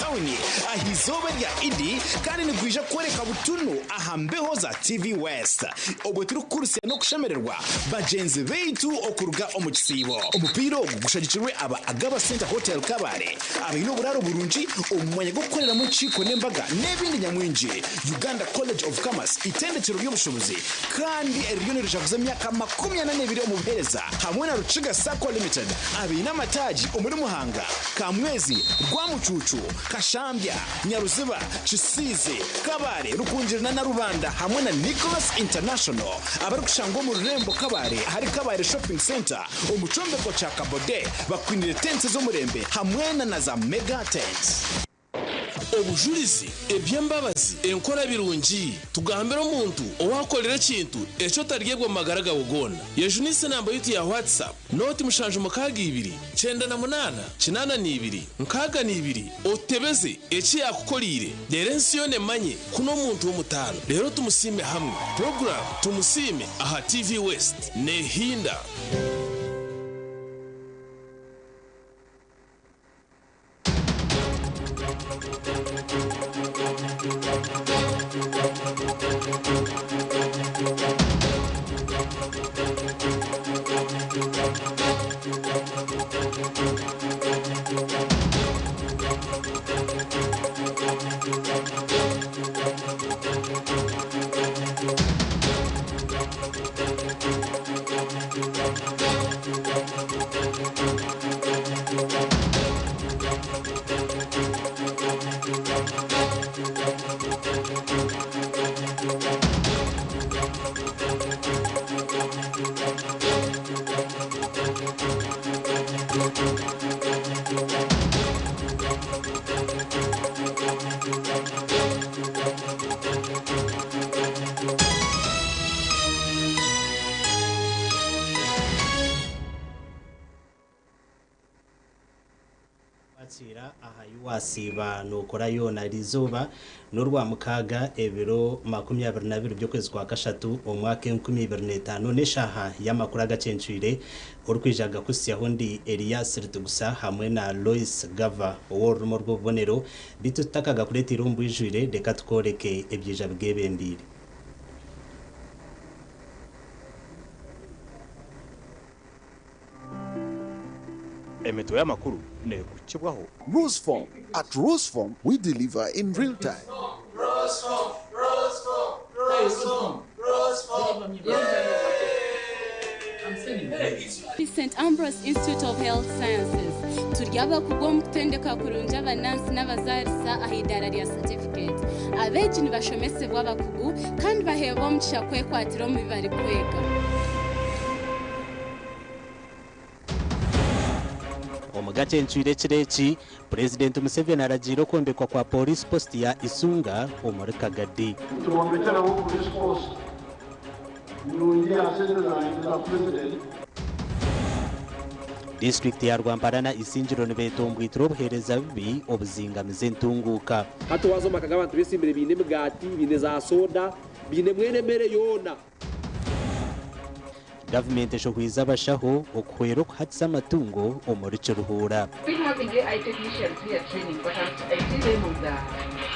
town ahizobe rya idi kandi nigwija kwereka butunu ahambeho za TV West obwe turi kurse no kushemererwa bagenzi beitu okuruga omukisibo umupiro gushagikirwe aba Agacencwire Hotel Kabare abino buraro burunji umwanya gukorera mu ciko nembaga nebindi nyamwinji Uganda College of Commerce itendekero by'ubushobozi kandi eriyone rishavuze myaka 22 omubereza hamwe na Ruchiga Sacco Limited abina mataji umuri muhanga Kamwezi Rwamucucu Kashambya Nyaruziba Chisize Kabare Rukunjirana na Rubanda hamwe na Nicholas International abari kushangwa mu Rembo Kabare hari Kabare Shopping Center umucombe ko cha Kabode bakwinire tents zo murembe hamwe na za Mega Tents obujurizi ebyembabazi enkora birungi tugambira omuntu owakolera kintu echo tariyebwa magaraga ogona yejunise namba yitu ya WhatsApp noti mushanju mukaga 2 98 82 nkaga 2 otebeze echi yakukolire derensiyone manye kuno muntu w'umutano rero tumusime hamwe program tumusime aha TV West nehinda wasiba nokora yona rizoba n'urwa mukaga ebiro 22 byo kwezi kwa kashatu omwaka 2025 neshaha y'amakuru Agacencwire urukwijaga kusiyaho ndi Elias Loyce hamwe na Loyce Gavah orumo rw'ubonero bitutakaga kuretira umbwijwire reka tkoreke ebyija bwebembire emeto y'amakuru ne kukibwaho Roseform. At Roseform, we deliver in real time. St. Ambrose Institute of Health Sciences. Turyaba kugom kutendeka kurunja abanansi n'abazarisa ahidara rya certificate. Abeji ni bashomese bw'abakugu kandi bahebo mcisha kwekwatiro mu bibari kwega. Agacencwire kireki President Museveni aragiro kombekwa kwa police post ya Isunga omuri Kagadi tuombetera wo police post nungia za president District ya Rwamparana isinjiro nebetombwitiro buhereza bibi obuzingamize ntunguka hato wazomakaga abantu besimbere bine mugati bine za soda bine mwene mere yona Government eshokwiza abashaho okuhwera okuhatisa amatungo omuri Kiruhura. We have the AI technicians here training, but I see them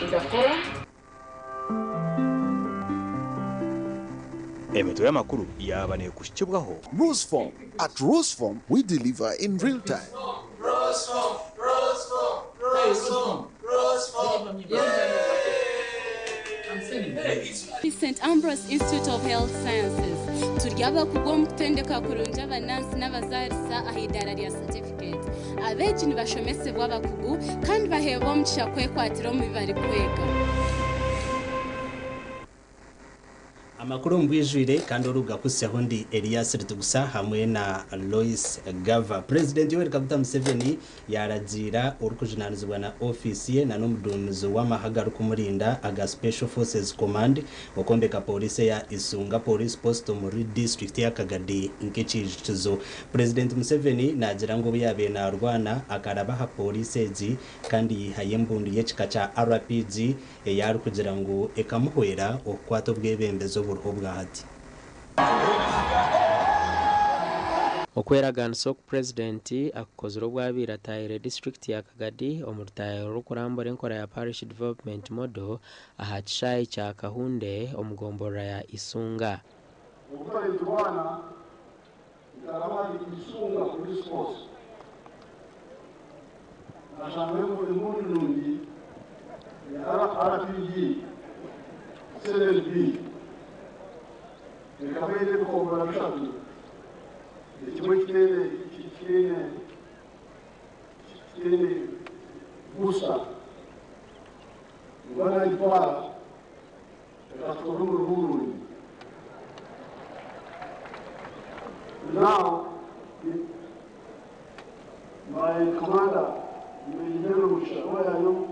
in the forum. emeto y'amakuru yabane kushikibwaho Roseform. At Roseform, we deliver in real time. St. Ambrose Institute of Health Sciences. Turyaba kugom kutendeka kurunja abanansi n'abazarisa ahidara rya certificate. Abeji ni bashomese bw'abakugu kandi bahebo mcisha kwekwatiro mu bibari kwega. Amakuru mbwijwire kandi oruga kusiyaho ndi Elias Loyce hamwe na Loyce Gavah. President Yoweri Kaguta Museveni yaragira urukujinanizwa na office ye na n'umudunuzi w'amahagaru kumurinda aga Special Forces Command okombeka police ya Isunga Police Post muri district ya Kagadi nk'ikijizo. President Museveni nagira ngo biyabe na Rwana akarabaha police ezi kandi yihayembundu yekikacha RPG yari kugira ngo ekamuhwera okwato bwebembezo burho bwahati. okweraganisa ku president akukozera obwabira tayire district ya Kagadi omurutayiro rukurambura enkora ya parish development model aha kishayi kya Kahunde omugombora ya Isunga. Okutayitwana ikarabali Isunga police force nashamwemo emundi nundi RPG CLB ikabele kukombora bishatu kimwe kitene busta ngwana itwara ikatwara now my commander Major Mushawayo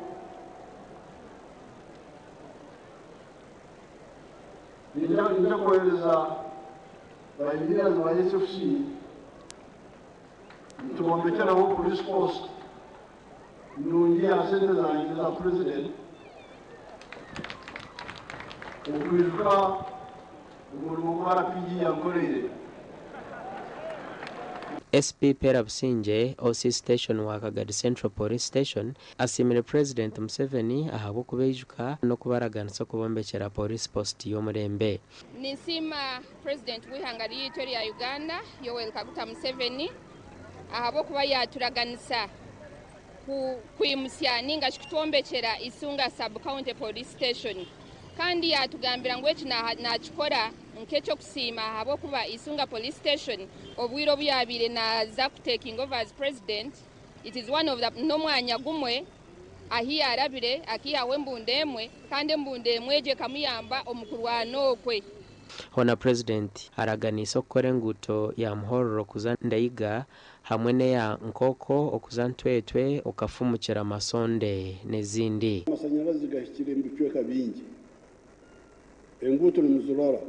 nija kueleza baingia za SFC tumombekera wo police force nungia sente za president ukwiruka umurimo wa RPG yankoreye. SP Perabusinje OC station wa Kagadi Central Police Station asimire President Museveni ahabo kubejuka no kubaraganisa kubombekera police post y'omurembe. Nisima President wihangari yitori ya Uganda Yoweri Kaguta Museveni ahabo kuba yaturaganisa kuimusya ninga kituombekera Isunga Sub County Police Station kandi yatugambira ngo na chikora nkecho kusima habo kuba Isunga Police Station obwiro byabire na za taking over as president. It is one of the nomwanya gumwe ahi arabire akiya wembundemwe kandi mbundemwe je kamuyamba omukurwano kwe. Hona president araganisa okore nguto ya muhororo kuza ndayiga hamwe ne ya nkoko okuzantwetwe okafumukira masonde nezindi. Amashanyarazi gashikire mbicwe kabingi enguto n'umuzurora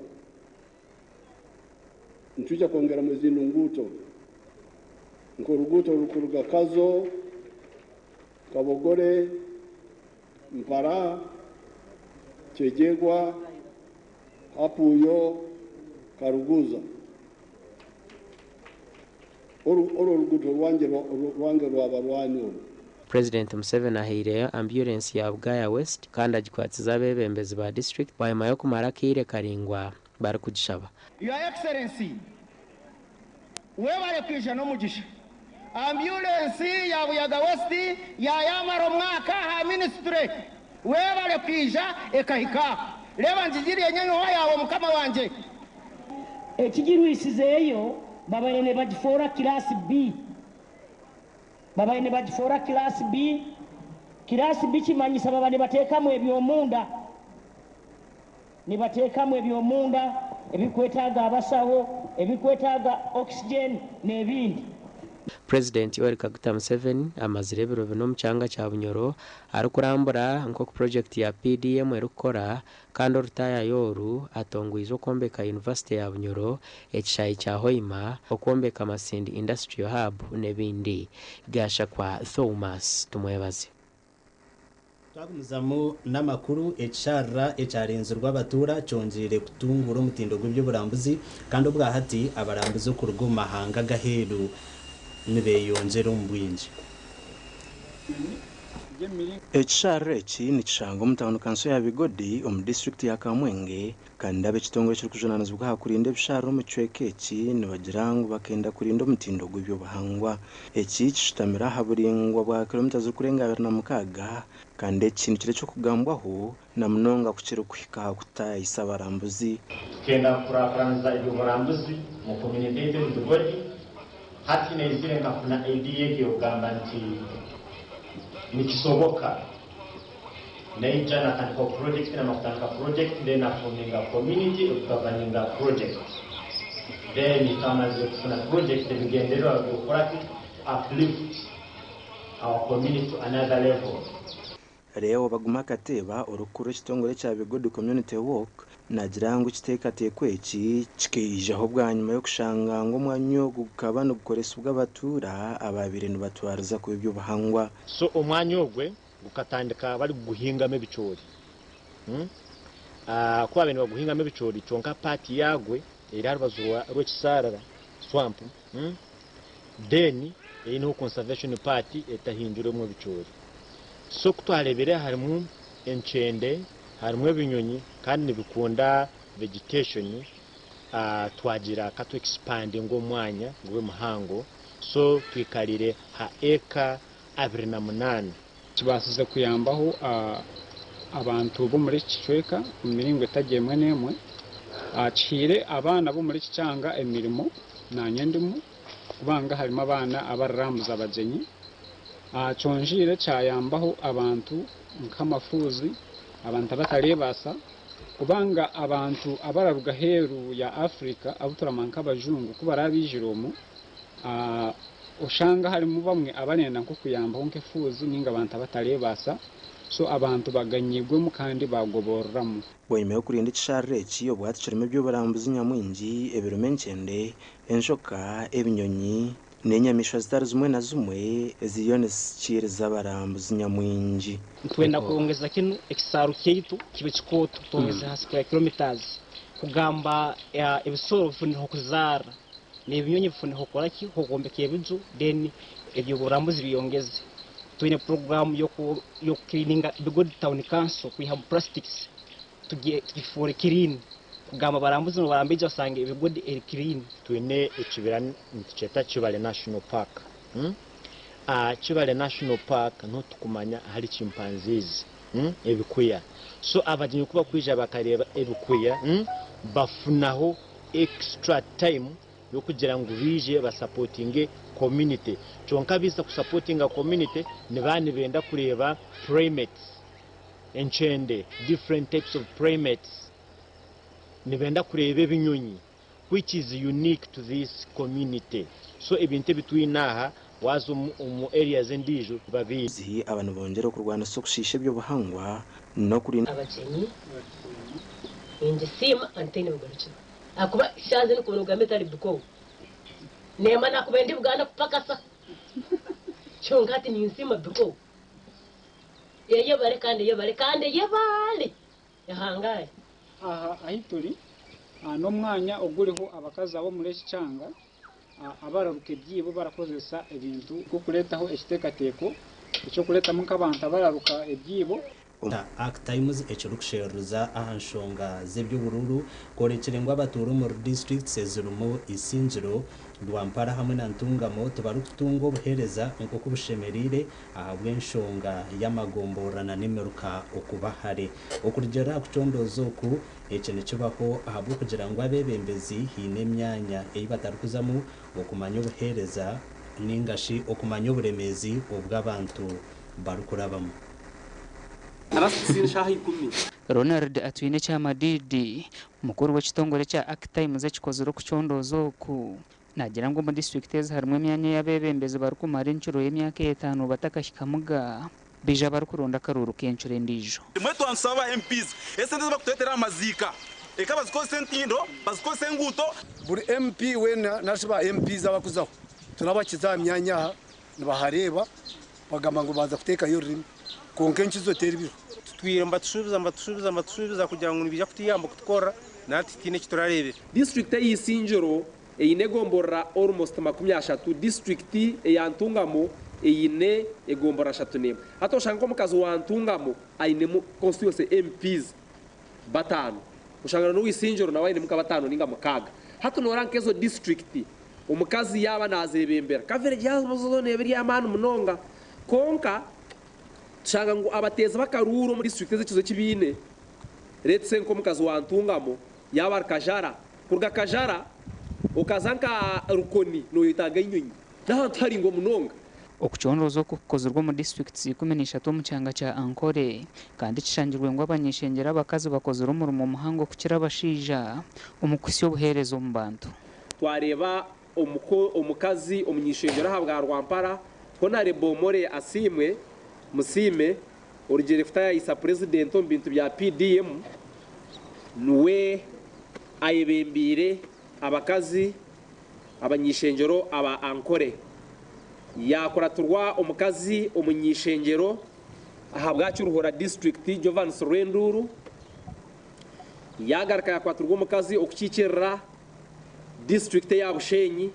ntuja kongera muzino nguto nkoruguto rukuruga Kazo Kabogore Mpara Chejegwa Hapuyo Karuguza oro ruguto rwange rwabarwanyo. President Museveni ahireyo ambulance ya Bugaya West kandi agikwatiza bebembezi ba district bayamayo kumara kire karingwa bari kugishaba. Your Excellency webale kwisha no mugisha ambulance ya Buyaga West ya yamaro mwaka ha ministry webale kwisha ekahika leba njigiri yenyo yawo mukama wanje ekigirwisizeyo babayene bagifora class B babayene bagifora class B kimanyisa babane batekamwe ebyomunda nibatekamwe ebyomunda ebikwetaaga abasawo ebikwetaaga oxygen n'ebindi. President Yoweri Kaguta Museveni amazire biro bino mucyanga cya Bunyoro ari kurambura nko ku project ya PDM erukora kandi orutaya yoru atongwizo kombeka University ya Bunyoro ekishayi cya Hoima okombeka Masindi Industrial Hub n'ebindi. Gasha kwa Thomas tumwebaze. Twagumizamu n'amakuru echarra ecarenzurwa abatura cyongere kutungura umutindo gw'ibyoburambuzi kandi ubwahati abarambuzi ku rw'amahanga gaheru nibeyongera umbwinji. Ekisharre eki nikishanga omutawuni kanso ya Bigodi omu district ya Kamwenge kandi ab'ekitongole kirikujunanizibwa aha kurinda ebisharre omu kicweka eki nibagira ngu bakenda kurinda omutindo gw'ebyobuhangwa. Eki kishutamira aha buringwa bwa kilomita zirikurenga 26 kandi eki nikire ky'okugambwaho na munonga kukiri kuhika aha kutaayisa abarambuzi. Tukenda kuraakuraniza ebyoburambuzi mu community y'e Bigodi hati neizire nkafuna idea y'okugamba nti nikisoboka naija natandika project na matandika project then afuminga community okugabaninga project then kamaze kufuna project ebigendererwa byokora uplift our community to another level. Leo baguma kateba orukuru ekitongole kya Bigodi community walk nagira ngu kiteekateekwa eki kikeyijaho bwanyuma y'okushanga ngo omwanya ogu gukaba nigukoresibwa abatura ababire nibatwariza ku ebyobuhangwa. So omwanya ogwe gukatandika bali guhingamo ebicoori kuba bene baguhingamo ebicoori kyonka paati yagwe eri aha rubaju rw'ekisarara swamp then ino conservation party etahinduremo bicori so kutwarebere harimo enchende harimo binyonyi kandi nibikunda vegetation twagira kato expanding omwanya gwe muhango so twikarire ha eka 28 kibasize kuyambaho abantu bo muri kicweka mu miringo etagemwe nemwe akire abana bo muri kicanga emirimo nanye ndimo kubanga harimo abana abaramuza abagenyi conjire cyayambaho abantu nk'amafuzi abantu batarebasa kubanga abantu abararuga heru ya Afrika abuturamanka abajungu kubarabijiromo ushanga harimo bamwe abanenda nko kuyambaho nk'efuzi ninga abantu batarebasa so abantu baganyibwemo kandi bagoborramo bwemeye kurinda ikisharre kiyo bwatishirimo by'uburambuzi nyamwingi ebirumenkende enshoka ebinyonyi n'enyamisho zitari zimwe na zimwe ziyonekire z'abarambuzi nyamwingi twenda kuongeza kino ekisaro kyeitu kibe kikoto tongeza hasi kwa kilometers kugamba ebisoro funira kuzara n'ebinyonyi funira kokora ki hogombekeye ebizu then ebyo burambuzi biyongeze twine program yo cleaninga the good town council we have plastics to get for clean kugamba barambuzi no barambije basange the good clean twine ekibira nticheta Kibale National Park Kibale National Park no tukumanya hari chimpanzees ebikuya so abaginyi kuba kwija bakareba ebikuya bafunaho extra time yo kugira ngo bije basupporting community chonka bisa kusupporting a community ni bani benda kureba primates enchende different types of primates ni benda kureba ebinyonyi which is unique to this community so ebintu bitwinaha wazo mu areas ndijo babizi abantu bongera kurwana sokushishe byo buhangwa no kuri abacenyi injisima antene bugarukira akuba shaze no kubona ugametari buko nema nakubendi buganda kupakasa chongati ni insima buko yeye bare kandi yebale yahangaye aha ahituri no mwanya oguriho abakazi abo muri kicanga abararuke byibo barakozesa ebintu ko kuretaho ekitekateko icyo kureta mu kabanta abararuka ebyibo Times ekirukusheruza ahanshonga z'eby'ubururu korekerengwa abaturu mu districts ezirumu isinjiro Rwampara hamwe na Ntungamo tubarukutunga obuhereza nko kubushemerire ahabwe enshonga y'amagomborana n'emeruka okubahare okurigera kucondozo ku ekene kibaho ahabwe kugira ngo abebembezi hine emyanya eyibatarukuzamu okumanya obuhereza ningashi okumanya oburemezi obw'abantu barukurabamu Ronald atwine cha madidi mukuru w'ekitongore cya Times ekikozero kucondozo ku nagira ngo mu districts harimo emyanya y'abebembezi barukumara inchuro y'emyaka 5 batakashikamuga bija barukuronda karuru kenchuro endijo mwe twansaba MPs esente bakutetera amazika ekaba ziko sentindo baziko senguto buri MP wena nashiba MPs abakuzaho turabakiza myanya nibahareba bagamba ngo baza kuteka yo rimwe konke nchizo teribiro twiramba tusubiza kugira ngo nibija kutiyamba kutkora nati tine kiturarebe district y'Isinjiro eyinegombora almost 30 district eyantungamo eyine egombora 3 hato shango mukazi wa Ntungamo ayine constituency MPs batano ushangana no Isinjiro na wayine mukabatano ninga mukaga hato no rankezo district umukazi yaba nazebembera kavere jyazo nebiri yamanu munonga konka shanga ngo abateza bakaruro muri district z'ikizo kibine retse nko mukazi wa Ntungamo yaba kajara kurga kajara ukazanka rukoni no yitaga inyunyi nahantu hari ngo munonga okucondozo kukozerwa mu districts 13 mu cyanga cya Ankore kandi kishangirwe ngo abanyishengera bakazi bakozera umurimo muhango kukira bashija umukwisi obuherezo mu bantu twareba omukazi omunyishengera habwa Rwampara ko nare bomore asimwe musime urugere fita isa president ombintu bya PDM nuwe ayebembire abakazi abanyishengero aba Ankore yakuraturwa omukazi omunyishengero ahabwa cyuruhora district Jovan Surenduru yagaraka yakwaturwa omukazi okukikirira district ya Bushenyi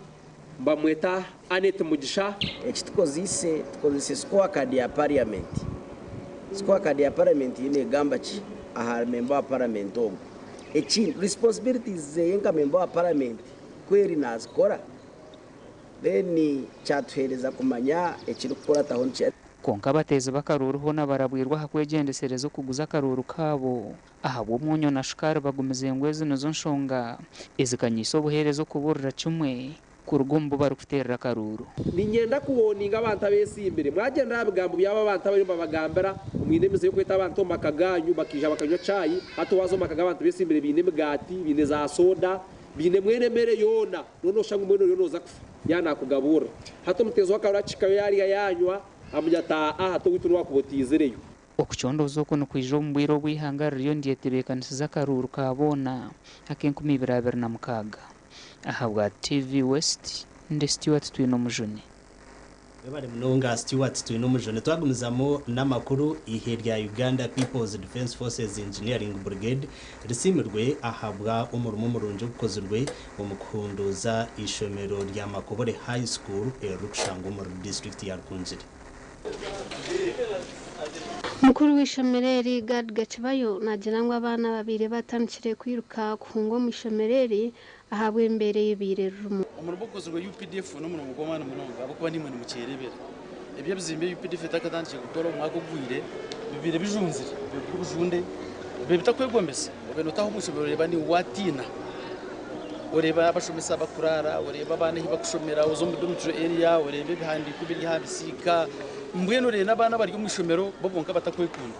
mbamweta Annette Mugisha ekitukozise scorecard ya parliament. Scorecard ya parliament ine gamba ki aha member wa parliament ogo echi responsibilities zenga member wa parliament kweri nazikora then cyatuhereza kumanya ekiri gukora taho nce konka abateze bakaruruho n'abarabwirwa hakwegendesereza kuguza akaruru kabo ahabwo munyo na shukari bagumize ngwezi nazo nshonga izikanyiso buherezo kuburira kimwe kurugumbu bari kuterera akaruru ninyenda kuwoninga abantu abesimbere mwagenda abigambo byaba abantu abari babagambara umwindemize yo kweta abantu makaganyu bakija bakanywa cayi hato wazo makaga abantu besimbere bine migati bine za soda bine mwene mere yona nono shanga mwene yono za kufa yana kugabura hato mutezo wakaracika yari yanywa amujata hato witunwa kubotizereyo okuchondozo kuno kwijo mbwiro bwihangariro ndietebekanisiza akaruru kabona akenkumi 2026 ahabwa TV West ndi Stewart Twino Mujuni bari munonga Stewart Twino Mujuni twagumizamo namakuru iherya Uganda People's Defense Forces Engineering Brigade risimirwe ahabwa umurimo murunje gukozerwe umukunduza ishomero rya Makobore High School erukshango mu district ya Rkunjiri. Mukuru w'ishomereri Gad Gacibayo nagira ngo abana babiri batandikire kwiruka kungo mu ishomereri ahabwe imbere y'ibirero umurubukozi wa UPDF no mu mugomana munonga abakuba nimwe mu cerebera ibyo bizimbe UPDF takatandikije gukora umwaka ugwire bibire bijunzire bibujunde bibitakwegomeza ubenutaho umushobero reba ni watina ureba abashomesa bakurara ureba abana hibakushomera uzo mu dumutro area urebe bihandi kubiri habisika mbweno re nabana bari mu ishomero babonka batakwekunda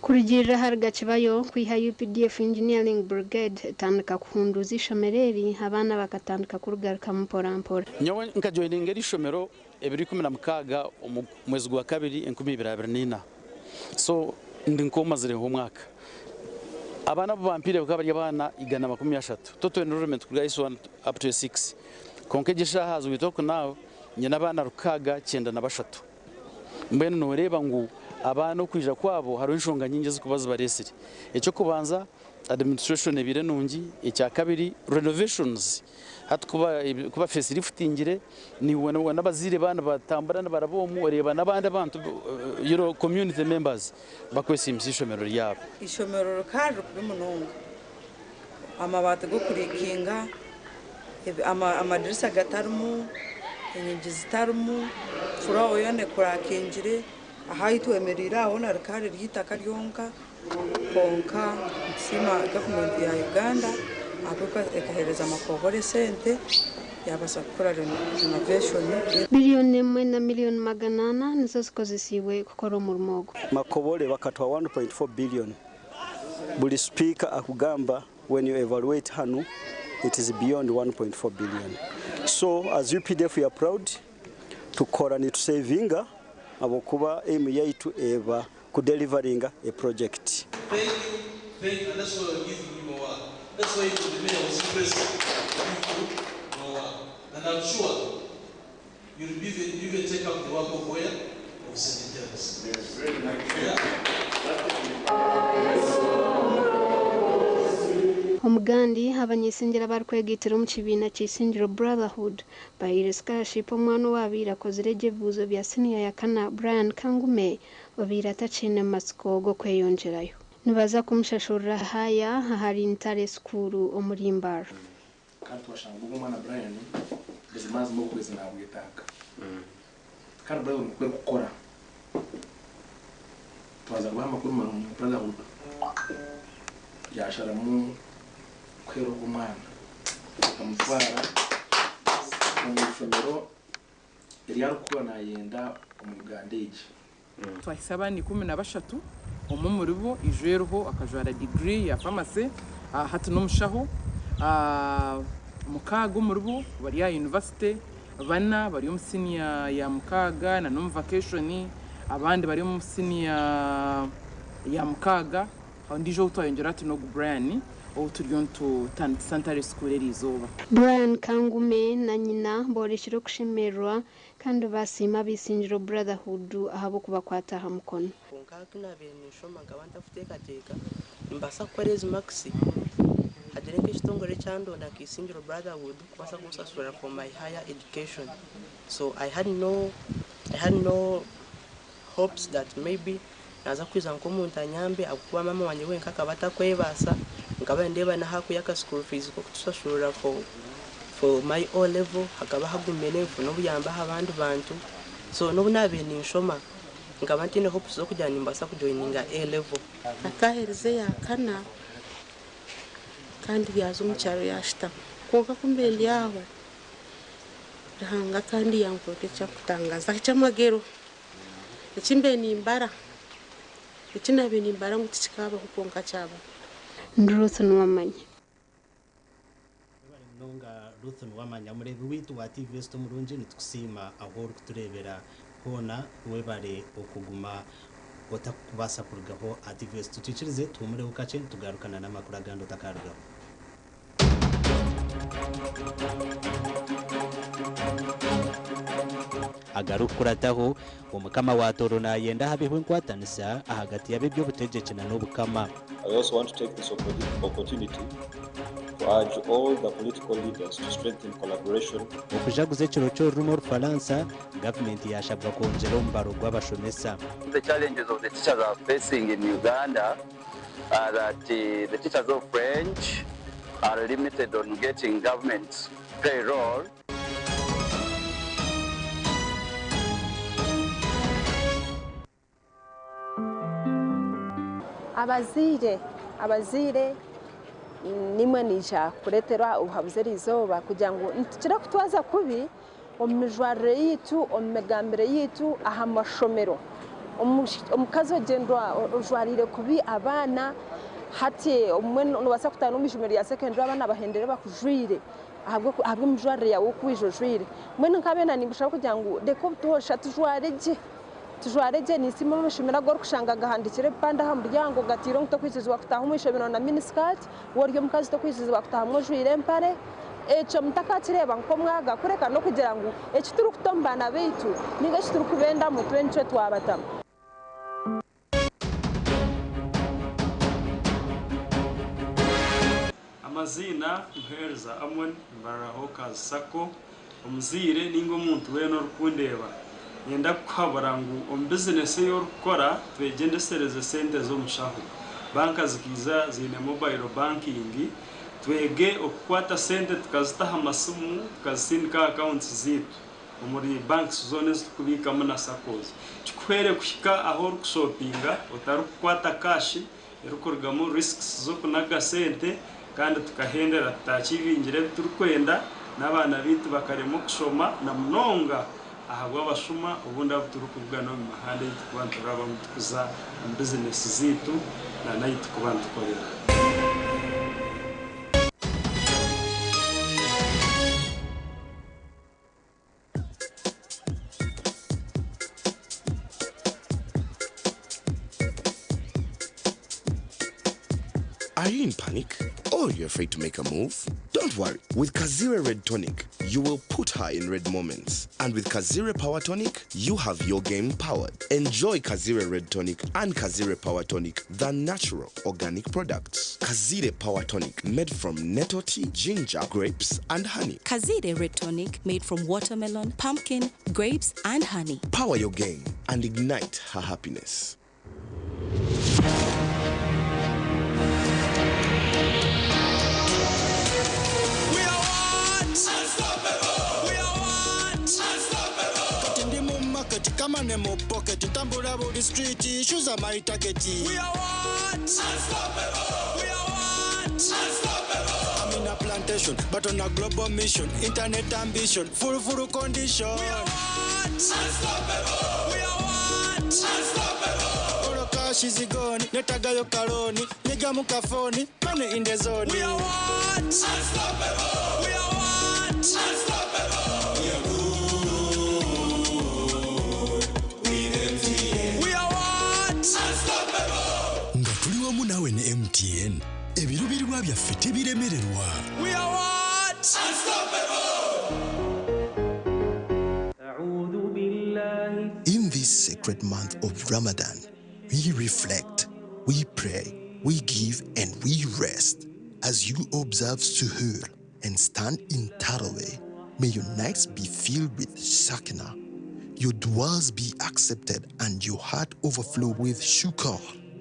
kurigirira hari Gacibayo kwiha UPDF Engineering Brigade tandika kunduza ishomereri abana bakatandika kurugaruka mu porampora nyawe nkajoininga iri shomero 2016 mwezi gwa kabiri 2024 so ndinkomazire ho mwaka abana bampire bakabari abana igana 30 total enrollment kuri IS1 up to 6 konkegisha hazo bitoko nawo nyina abana rukaga 9 na bashatu mbene noreba ngo abana kwija kwabo hari inshonga nyingi zikubaza baresiri icyo kubanza administration ebire nungi icya kabiri renovations kuba facilitatingire ni wona n'abazire bana batambara n'abarabomu ureba n'abandi abantu community members bakwesimisha ishomero ryabo ishomero kaje kuri munonga amabati go kurikinga amadirisa gatarumu inyingi zitarumu furawo yone kurakingire ahaitu emerira ona rikari ryitaka ryonka konka nsima government ya Uganda apuka ekahereza Makobore sente yabasa gukora renovation billion na million maganana nizo zikozesiwe gukora umurimo Makobore bakatwa 1.4 billion buli speaker akugamba when you evaluate hanu it is beyond 1.4 billion so as UPDF we are proud to kora ni to savinga abokuba aim yaitu eva ku delivering a project. Thank you, and that's why I'm giving you more work. That's why the mayor was impressed. More work. And I'm sure you'll even take up the work of where? Of St. James. Yes, very nice. Omugandi abanyesengera barkwegitira mu kibina cy'isingiro Brotherhood bayire scholarship omwana wabira kozire buzo bya senior ya kana Brian Kangume babira atacine masiko go kweyongerayo nibaza kumushashurira haya hari intare skuru omurimbara kandi twashanga umwana Brian bizimaze mu kwezi ntabwo yitaka kandi Brian mukwe gukora twaza guhama kuri mu Brotherhood yasharamu kwero umwana akamutwara mu ishomero yari kubona yenda umugandeje twahisaba ni 13 umwe muri bo ijeruho akajwara degree ya pharmacy hatu n'umushaho mukaga muri bo bari ya university bana bari mu senior ya mukaga na no vacation abandi bari mu senior ya mukaga ndijo utayongera ati no Brian turionto Santare School rizoba Brian Kangume na nyina borishiro kushimerwa kandi basima bisingiro Brotherhood ahabo kubakwata hamukono kunkakina benisho magabanta futeka teka mbasa kwarezi maxi kadere nk'ekitongore kyandonda Kisingiro Brotherhood kubasa kunsasura for my higher education. So I had no hopes that maybe naza kwiza nk'omuntu anyambe akuba mama wanje wenka akabata kwebasa nkaba ndeba na haku yaka school fees ko kutusasura for my O level hakaba hagumene mfuno buyamba abandi bantu. So no bunabe ni nshoma nkaba ntine hopes zo kujya nimbasa kujoininga A level akahereze yakana kandi byazo mu cyaro yashita konka kumbendi yaho rahanga kandi yankoke cyo kutangaza cyamagero ikimbe ni imbara ikinabe ni imbara ngutikaba kukonka cyaba Ruth Nwamanya nonga Ruth Nwamanya murebi witu wa TV sto murunje nitukusima aho kuturebera hona webare okuguma otakubasa kurugaho TV sto tucirize tumure ukace tugarukana n'amakuru agando takargaho agarukurataho umukama wa torona yenda habeho nkwatanisa ahagati yabe byo butegeke na n'ubukama. I also want to take this opportunity to urge all the political leaders to strengthen collaboration. Okujaguze kiro cyo runo Faransa government yashabwa konjera umbaro gw'abashomesa. The challenges of the teachers are facing in Uganda are that the teachers of French are limited on getting government payroll. abazire nimwe nisha kuretera ubuhabuze rizoba kugira ngo ntukira kutwaza kubi omujware yitu omegambere yitu aha mashomero omukazo gendwa ujwarire kubi abana hati omwe nubasa kutana umishomero ya secondary abana bahendere bakujwire ahabwo umujware yawo kubijojwire mwe nkabena nimbusha kugira ngo deko tuhosha tujwareje nisimo mushimira gor kushanga gahandikire panda ha muryango gatiro nto kwizizwa kutaha umishomero na miniskirt woryo mukazi to kwizizwa kutaha mujwire mpare echo mutakakireba nko mwaga kureka no kugira ngo ekituru kutombana beitu niga kituru kubenda mu 20 twabatamu. Amazina mpereza amwe mbaraho kazako omuzire ningo muntu weno rukundeba yenda kwabara ngo business yo rukora twegendesereze sente zo mushaho banka zikiza zine mobile banking twege okukwata sente tukazitaha amasumu tukazindika accounts zitu muri banks zone zikubikamo na sakozi kikwere kushika aho rukushopinga utarukwata cash erukorgamo risks zo kunaga sente kandi tukahendera tutakibingire biturikwenda n'abana bitu bakaremo kushoma na mnonga ahabwa abashuma ubundi abuturukubwa no mu mahande y'ikubantu raba mutukuza business zitu na nayo tukubantu korera. Are you in panic? Or you're afraid to make a move? Don't worry. With Kazire Red Tonic, you will put her in red moments. And with Kazire Power Tonic, you have your game powered. Enjoy Kazire Red Tonic and Kazire Power Tonic, the natural organic products. Kazire Power Tonic, made from nettle tea, ginger, grapes, and honey. Kazire Red Tonic, made from watermelon, pumpkin, grapes, and honey. Power your game and ignite her happiness. Come on, mo pocket, tambula body street, shoes are my target. We are what? Unstoppable. We are what? Unstoppable. I'm in a plantation, but on a global mission, internet ambition, full condition. We are what? Unstoppable. We are what? Unstoppable. All cash is gone, netagayo karoni, nigga mukafoni, money in the zone. We are what? Unstoppable. We are what? Unstoppable. We are good. Nawe ni MTN ebiru birwa byaffe biremererwa. We are what? Unstoppable. In this sacred month of Ramadan, we reflect, we pray, we give, and we rest. as you observe Suhoor and stand in Taraweh, may your nights be filled with Sakina, your duas be accepted, and your heart overflow with shukr.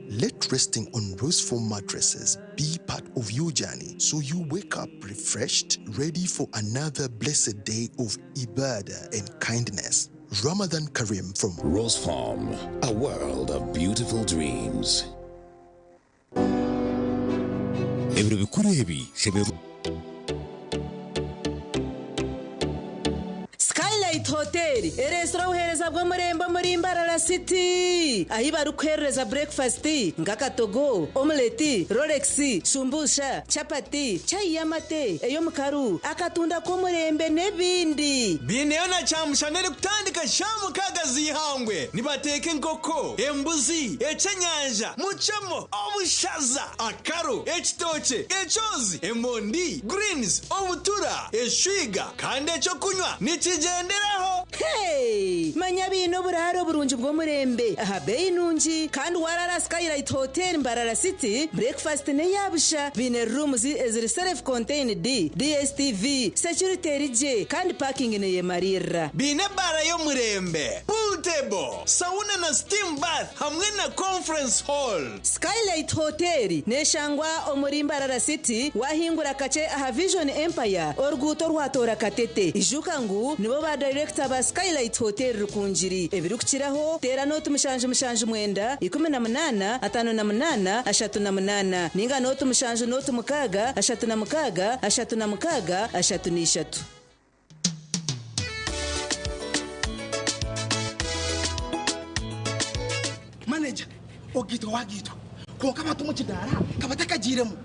Let resting on rose foam mattresses be part of your journey, so you wake up refreshed, ready for another blessed day of ibadah and kindness. Ramadan Karim from Rose Farm, a world of beautiful dreams. Skylight Hotel, restaurant uhereza bwo murembo muri Mbarara City. Ahi barukhereza breakfast, ngakatogo, omelette, Rolex, shumbusha, chapati, chai yamate, eyo mukaru, akatunda ko murembe nebindi. Bineyo na chamushanere kutandika shamu kaga zihangwe. Nibateke nkoko, embuzi, ecenyanja, muchamo, obushaza, akaro, ekitoche, echozi, emondi, greens, obutura, eshwiga, kande cyo kunywa. Nikigenderaho. Hey, manya bino buraro burunji bwo murembe. Aha bei nunji kandi warara Skylight Hotel Mbarara City. Breakfast ne yabusha. Bine rooms eziri self contained DSTV, security rije kandi parking ne yemarira. Bine bara yo murembe. Pool table, sauna na steam bath hamwe na conference hall. Skylight Hotel neshangwa omuri Mbarara City wahingura kace aha Vision Empire orguto rwatora katete. Ijukangu nibo ba director ba Skylight Hotel rukunjiri. Ebirukiraho tera note mushanje mwenda 18 58 38 ninga note mushanje note mukaga 36 36 36. Manager ogito wagito konka batu mu kidara kabataka jiremu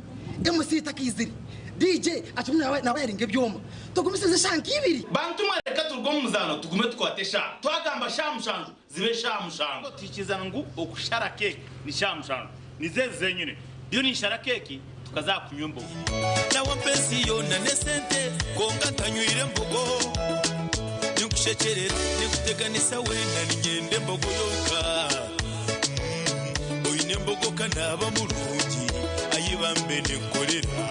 MC takiziri DJ atumwe nawe yaringe byoma tugumisize shanki ibiri bantu mareka turgo muzano tugume twatesha twagamba shamushanju zibe shamushanju tikizana ngu okushara cake ni shamushanju nizeze nyine byo ni shara cake tukazakunywa mbogo nawa pensi yona nesente konga tanywire mbogo nyukushekerera nikuteganisa wenda ningende mbogo yoka oyine mbogo kanaba mulungi ayibambe nekorera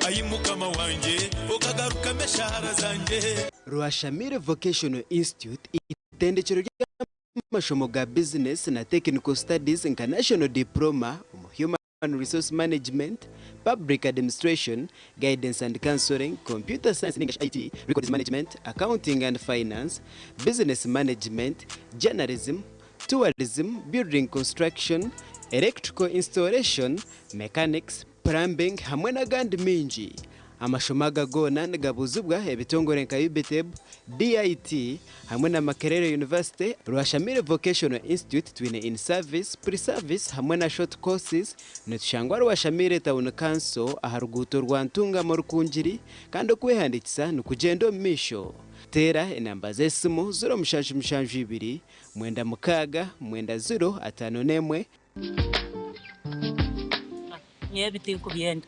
ayimukama wanje okagaruka meshara zanje. Rwashamire Vocational Institute itendekero ry'amashomo ga business na technical studies international diploma human resource management, public administration, guidance and counseling, computer science and English IT, records management, accounting and finance, business management, journalism, tourism, building construction, electrical installation, mechanics, plumbing hamwe na gandi minji. Amashomaga gona ngabuzubwa ebitongore nka UBTEB, DIT hamwe na Makerere University. Rwashamire Vocational Institute twine in service, pre-service hamwe na short courses. Netushangwa Rwashamire Town Council aharuguto rwantunga mu rukunjiri kandi okwehandikisa nukugendo misho. Tera enamba zesimu 0 mwenda mukaga mwenda 0 Everything could be end.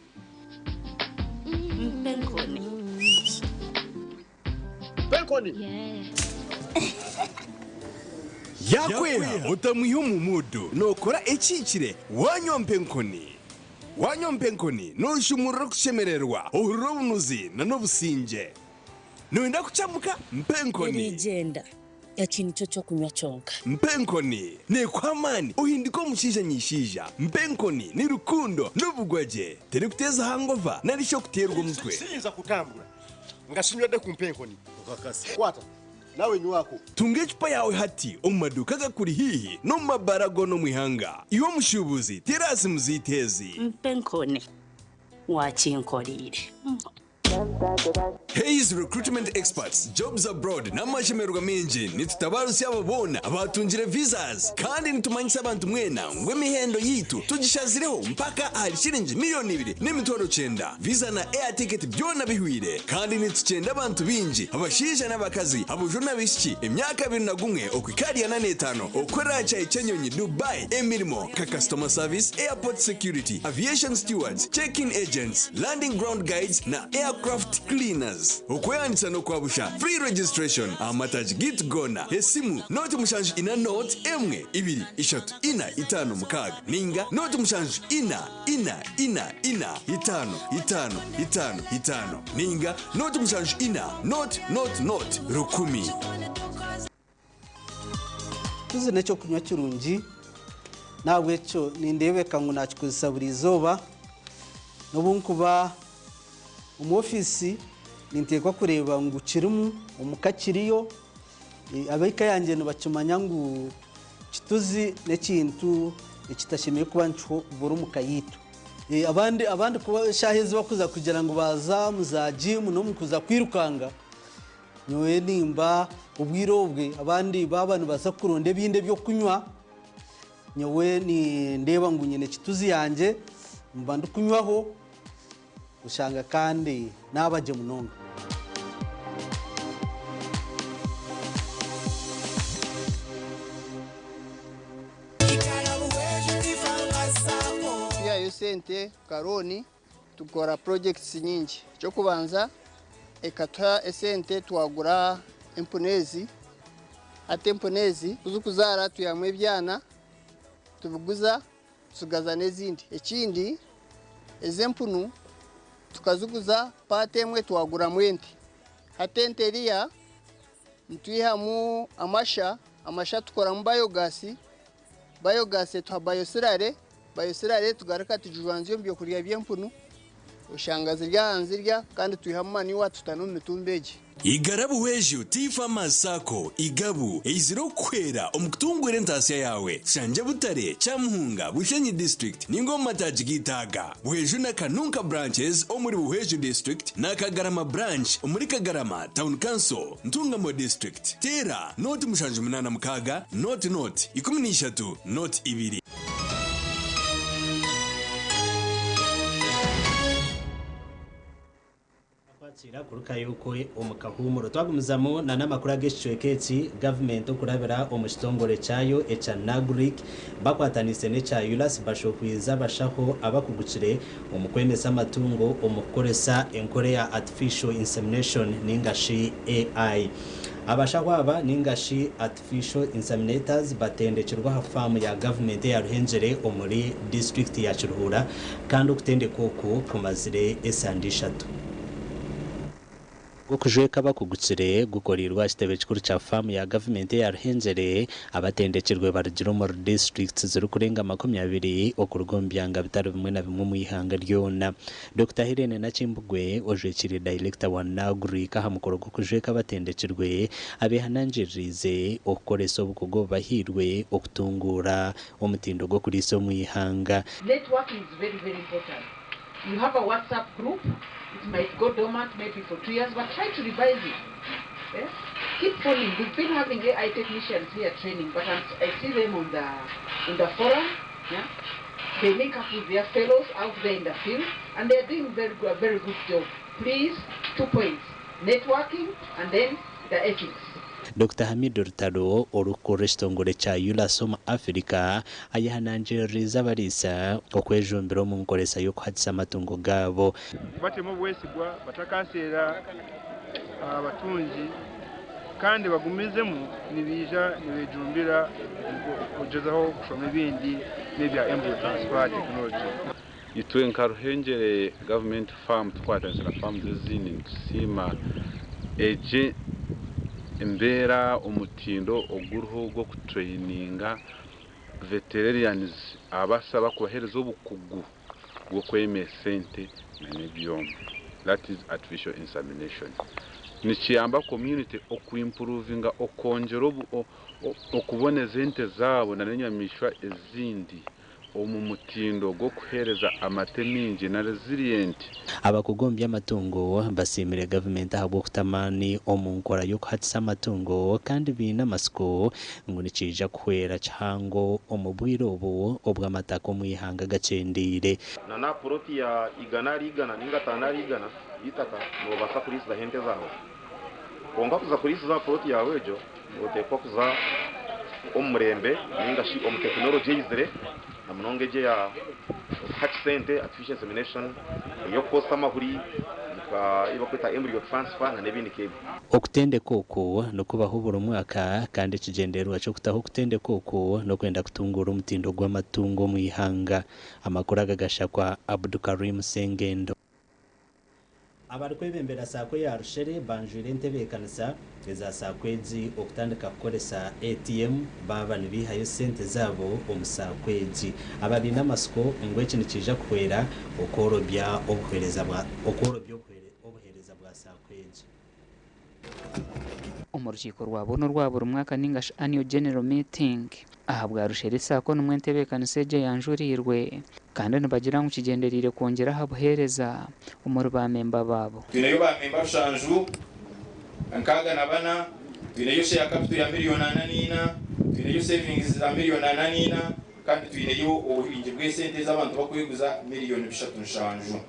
Penkoni. Yakweha utamuha umudu nokora ekikire wanyompenkoni. Wanyompenkoni noshumura kushemererwa urubunuzi na nobusinje. Noenda kuchamuka mpenkoni. Legenda. Yakini chocho kunywa chonka. Mpenkoni ne kwamani uhindiko mushija nyishija. Mpenkoni ni rukundo n'ubugwaje tere kuteza hangova narisho kuterwa umutwe. Sinza kutambura ngashimye de kumpenkoni ukakasi kwata nawe nywako tunge chupa yawe hati omumaduka gakuri hihi no mabarago no mwihanga iwo mushubuzi terasi muzitezi. Mpenkoni wachinkorire. Hayes recruitment experts, jobs abroad na mashemerwa menje nitutabarusi ababona abatunjire visas kandi nitumanyisa abantu mwena ngwemihendo yitu tugishazireho mpaka ari shilingi miliyoni 2.9 visa na air ticket byona bihwire kandi nitucenda abantu binji abashija n'abakazi abujuna bishiki emyaka 21 okwikariya na 5 okora cha Ichenyonyi Dubai emirimo ka customer service, airport security, aviation stewards, check-in agents, landing ground guides na air aircraft cleaners okweyandisa nokwabusha free registration amataji git gona esimu noti mushanju ina note emwe ibiri ishatu ina itano mukaga ninga noti mushanju ina itano ninga noti mushanju ina not rukumi tuzi necyo kunywa kirungi nawe cyo nindebeka ngo nakikuza buri zoba nobunkuba mu office nintekwa kureba ngo kirimu umukakiriyo abika yanjye no bacumanya ngo kituzi nekintu ekitashimiye kuba ncho buri mukayitu abandi kuba shahezi bakuza kugira ngo baza muza gym no mukuza kwirukanga nyowe nimba ubwirobwe abandi babanu baza kuronde binde byo kunywa nyowe ni ndeba ngo nyene kituzi yanje mbandu kunywaho ushanga kandi nabaje munonga ya sente karoni tukora projects nyingi cyo kubanza ekata esente twagura emponezi ate emponezi uzukuzara tuyamwe byana tubuguza tugaza nezindi ekindi ezempunu tukazuguza pate emwe twagura mwente hatente eriya ntuyihamu amasha tukora mu biogas tuha biosirare tugaraka tujwanziyo mbyo kurya byempunu ushangaza ryanzirya kandi tuyihamu mani wa tutanu mitumbeje igarabu weju tifa masako igabu eiziro kwera omukutungwere ntasiya yawe shanje butare chamuhunga bushenyi district ningo mataji gitaga weju na kanunka branches omuri buheju district na kagarama branch omuri kagarama town council ntungamo district tera noti mushanju munana mukaga noti 13 noti 2 kuruka yuko omukahumuro twagumuzamo na namakuru ageshweketi government okurabira omushitongore cyayo echa Nagric bakwatanise ne cya Elias bashokwiza bashaho abakugukire omukwendesa amatungo omukoresa enkore ya artificial insemination ningashi AI abashahwaba ningashi artificial inseminators batendekirwa hafamu ya government ya Ruhengere omuri district ya Kiruhura kandi okutende koko kumazire esandishatu gukujweka bakugukire gukorirwa kitebe kikuru cha famu ya government ya Ruhengere abatendekirwe barugira mu districts ziri kurenga 20 okurugombyanga bitaro bimwe na bimwe mu ihanga ryona Dr. Helene Nachimbugwe ojekiri director wa Nagric hamukoro gukujweka batendekirwe abehananjirize okoreso obukugo bahirwe okutungura omutindo go kuri so mu ihanga. Network is very important. You have a WhatsApp group. It might go dormant maybe for 2 years, but try to revise it. Yes? Keep following. We've been having AI technicians here training, but I see them on the forum. Yeah? They link up with their fellows out there in the field, and they're doing a very good job. Please, 2 points. Networking and then the ethics. Dr. Hamid Rutaro orukorestongore cha Elias mu Africa ayahananjiriza barisa okwejumbiro mu nkoresa yo kuhatisa amatungo gabo batemo bwesigwa batakasera abatunzi kandi bagumizemo nibija nibejumbira kugezaho kushoma ibindi n'ibya embryo transfer technology. Itwe nka Ruhengere government farm twatanzira farm zizini tusima eje imbera umutindo oguruho go kutraininga veterinarians abasaba kubahereza obukugu bwo kwemesente n'ebyoma. That is artificial insemination. Nichiyamba community okuimprovinga okongera okuboneza ente zabo na n'enyamishwa ezindi omu mutindo go kuhereza amate mingi na resilient. Abakugombya amatungo basimire government ahubwo kutamani omunkora yo kuhatisa amatungo kandi bina masiko ngo nikija kuhera cyango omubwiro obw'amatako mu ihanga gacendire na proti ya igana ninga tanarigana itaka no basa kurisa hente zaho konga kuza kurisa za proti ya wejo otekwa kuza omurembe ninga shi technology izire na mnongeje ya hatch center artificial insemination yo kosa mahuri ibakwita embryo transfer na n'ibindi kebi okutendeka okwo no kubaho buri mwaka kandi kigenderwa cyo kutaho okutendeka okwo no kwenda kutungura omutindo gw'amatungo mu ihanga. Amakuru agagashakwa Abdukarim Sengendo. Abari kwebembera sakwe ya rushere banjure entebe kanisa eza sakwezi okutandika kukoresa ATM baba nibihayo sente zabo omusakwezi ababina amasiko ngweki nikija kuhwera okorobya obuhereza bwa sakwezi. Umurukiko rwabono rwa buri mwaka ningash annual general meeting aha bwa rushere sako numwe ntebe kanisa yanjurirwe kandi nibagira ngo kigenderire kongera habuhereza umuri ba memba babo. Tuneyo ba memba shanju ankaga nabana tuneyo share capital ya $8,000,000 tuneyo savings za $8,000,000 kandi tuneyo ubuhingi bw'esente z'abantu bakweguza $3,000,000 shanju.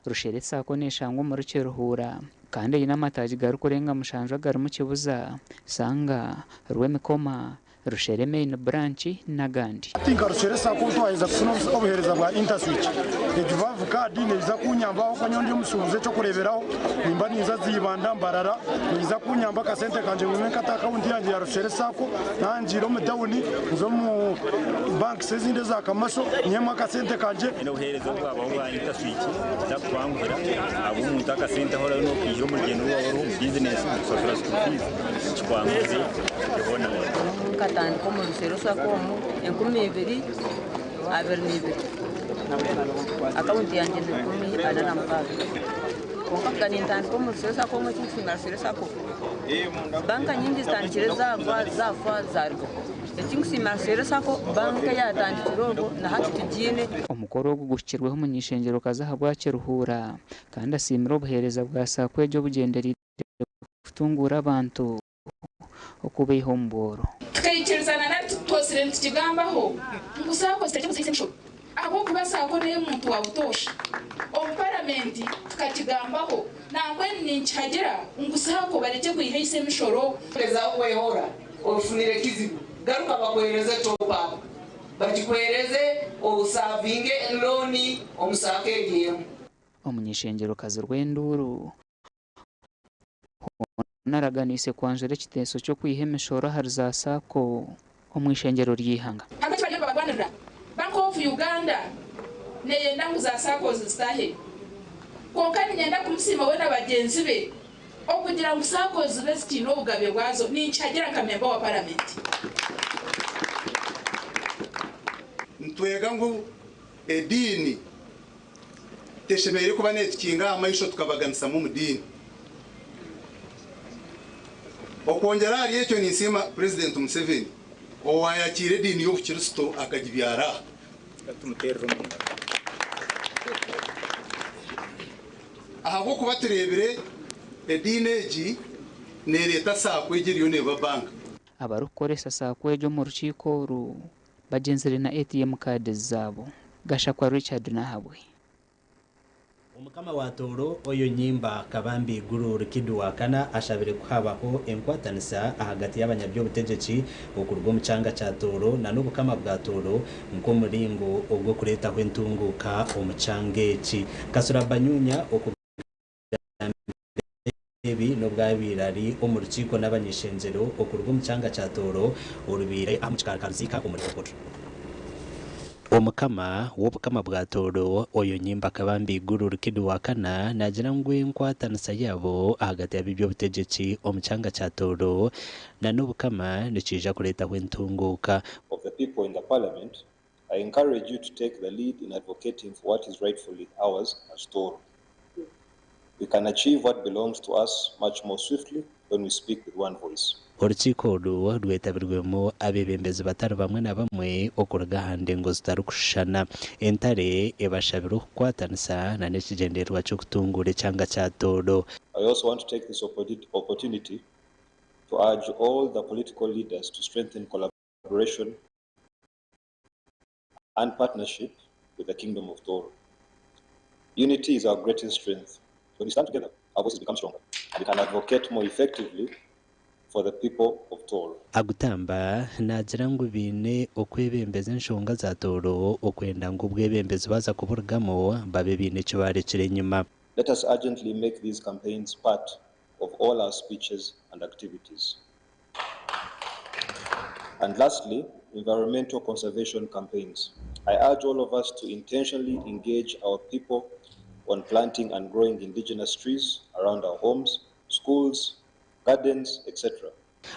Rushere sako neshango muri Kiruhura kandi yina mataji garu kurenga mushanju garu mu Kibuza Sanga Rwemikoma Rushere main branch nagandi. Tinga rushere sako twaiza kuno obuhereza bwa interswitch ejuvavu kadi neza kunyamba okanyondi musubuze cyo kureberaho nimba niza zibanda mbarara niza kunyamba kasente kanje mwe kata account yanjye ya rushere sako nanjiro mu tawuni zo mu bank sezinde za kamasho nyema kasente kanje ino buhereza bwabo bwa interswitch zakwangira abo umuntu akasente hora no kujira mu rugendo rwabo business social fees kwangize yabona katani ko mu rusero sako mu 2022 akaunti yanjye ni 10,000 konka kani ntandi ko mu rusero sako mu kinsinga rusero sako banka nyingi zitandikire zafa zargo ekingisima rusero sako banka yatandikiro na hati tugine umukoro wo gushyirwaho umunyishengero kazahabwa Kiruhura kandi asimira obuhereza bwa sako ejo bugenderire kutungura abantu okubeho mboro tukayikirizana nari tutosire ntikigambaho ngusako siteke musisensho abo kubasako ne muntu wabutosha o parliament tukakigambaho nangwe ninkihagera ngusako bareke kuyiheise mishoro peza kwehora ofunire kizibu garuka bakohereze topa bakikohereze obusavinge loan omusake giyemo umunyishengero kazi rwenduru naraganise kwanjere kiteso cyo kwihemeshora hari za sako omwishengero ryihanga hagati bajya babagwanira Bank of Uganda neyenda nguza sako zistahe konkani nyenda kumusima we n'abagenzi be okugira ngo sako zibe zikino ubugabe bwazo nincagira nkamemba wa parliament ntwega ngo edini teshebere kuba netkinga amayisho tukabaganisa mu mudini okongera ari ecyo nisima President Museveni owayakire dini yo Kristo akagibyara tumuterero ahabo kubaturebere edineji ne leta sako egiriyo ne babanka abarukoresa sako ejo mu rukiko bagenzere na ATM card zabo gashakwa Richard nahabwe Omukama wa Toro oyo nyimba kabambi guru rikiduwakana ashabire kuhabaho enkwatanisa hagati y'abanyabyobutegeki okurwo mucanga cha Toro na n'obukama bwa Toro nko muringo ogwo kureta kwentunguka omucangeki kasura banyunya ebi no bwabirari omurukiko n'abanyeshenzero okurwo mucanga cha Toro urubire amucikakanzika omurikoko omukama w'obukama bwa Toro oyo nyimba kabambi guru rikiduwakana nagira ngwe nkwatanisa yabo hagati y'abyobutegeki omucanga cha Toro na n'obukama nikija kureta kwentunguka of the people in the parliament. I encourage you to take the lead in advocating for what is rightfully ours as Toro. We can achieve what belongs to us much more swiftly when we speak with one voice. Urukiko rwetabirwemo abebembezi batari bamwe na bamwe okuraga hande ngo zitarukushana entare ebashabiro kwatanisa na nekigenderwa cyo kutungure cyanga cha Toro. I also want to take this opportunity to urge all the political leaders to strengthen collaboration and partnership with the Kingdom of Toro. Unity is our greatest strength. When we stand together, our voices become stronger and we can advocate more effectively for the people of Toro. Agutamba nagira ngo bine okwebembeza nshonga za Toro okwenda ngo bwebembezi baza kuburgamo babe bine cyo barekire nyuma. Let us urgently make these campaigns part of all our speeches and activities. And lastly, environmental conservation campaigns. I urge all of us to intentionally engage our people on planting and growing indigenous trees around our homes, schools, gardens, etc.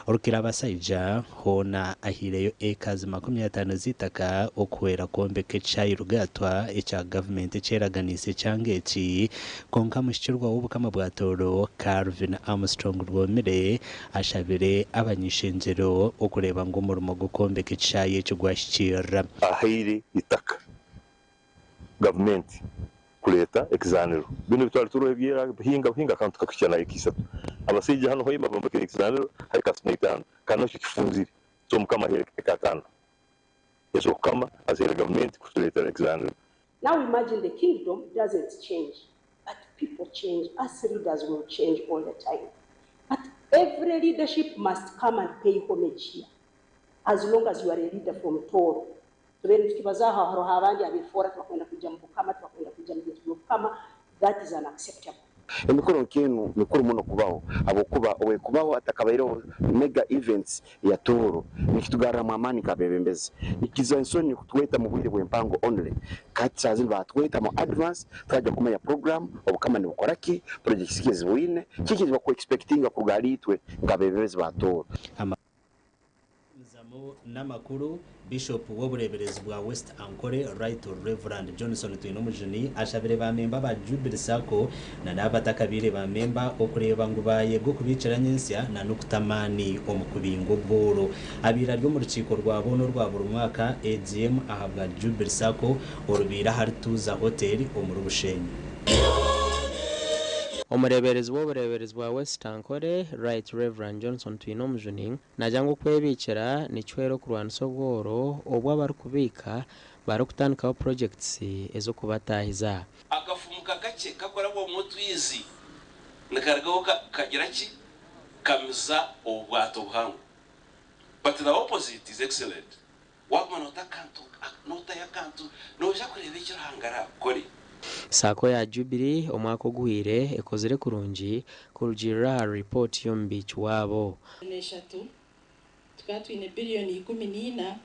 Orukira basaija hona ahireyo ekazi 50 zitaka okwera kombeka echayi rugatwa echa government echeraganise change eki konka mushikirwa w'obukama bwa Toro Calvin Armstrong rwomere ashabire abanyishenjero okureba ngo umurimo gukombeka echayi ekyo gwashikira ahiri itaka government kuleta exanero bino bitwara turo hinga kantu kakucyana ikisatu abasije hano hoyima bambeke exanero harika sinaitana kana kifunzire so mukama hereka kana yeso kama as a government kuleta exanero. Now imagine the kingdom doesn't change, but people change. Us leaders will change all the time, but every leadership must come and pay homage here, as long as you are a leader from Toro. That is unacceptable. Emikoro nkenu mikuru muno kubaho abokuba owe kubaho atakabairo mega events ya Toro nikitugara mwamani kabebembezi ikiza nsoni kutweta mu bwire bw'empango only kati sazi batweta mu advance twaje kumenya program obukama ni bukoraki project skizi wine kiki bako expectinga kugalitwe ngabebembezi ba Toro. Namakuru Bishop w'obureberezi bwa West Ankole Right Reverend Johnson Twinomujuni ashabire ba memba ba Jubilee Sacco na nabatakabire ba memba okureba ngo bayego kubicaranye nsya na nukutamani omukubingo boro abira ryo mu rukiko rwa bono rwa buri mwaka AGM ahabwa Jubilee Sacco orubira harituza hotel omurubushenyi. Omureberezi w'obureberezi bwa West Ankole Right Reverend Johnson Twinomujuni najango kwebikira nichwero kurwanisa obworo obwa bari kubika bari kutandikaho projects ezo kubatahiza akafumuka gake kakora bo mutwizi nakaragaho kagira ki kamiza obwato buhango, but the opposite is excellent. Wagman otakantu nota yakantu noja kureba icyo hangara kore Sako ya Jubilee omwaka oguhire ekozere kurungi kurugirira report y'omubiki wabo neshatu twatwine billioni 14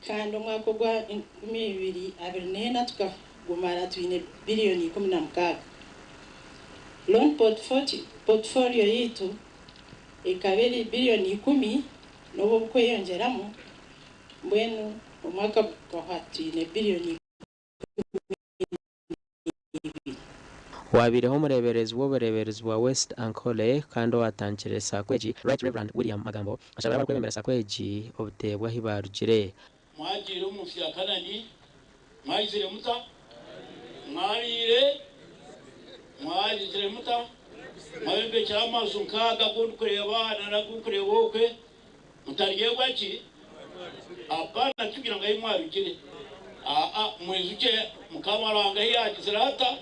kandi omwaka ogwa 2024 tukagumara twine billioni 16. Loan portfolio yitu ikabiri billioni 10 nobo kweyongeramu mbwenu omwaka kwa twine billioni wabireho umureberezi w'obureberezi bwa West Ankole kandi watangire sakweji Right Reverend William Magambo ashabira kwemera sakweji obutebwa hibarugire mwagire umufya kanani mwagire muta mwagire muta mwabembe cyamazu nkaga kureba narakureba okwe mutariye gwaki apana tugira ngo ayimwarugire mwezuke mukamaranga yakizirata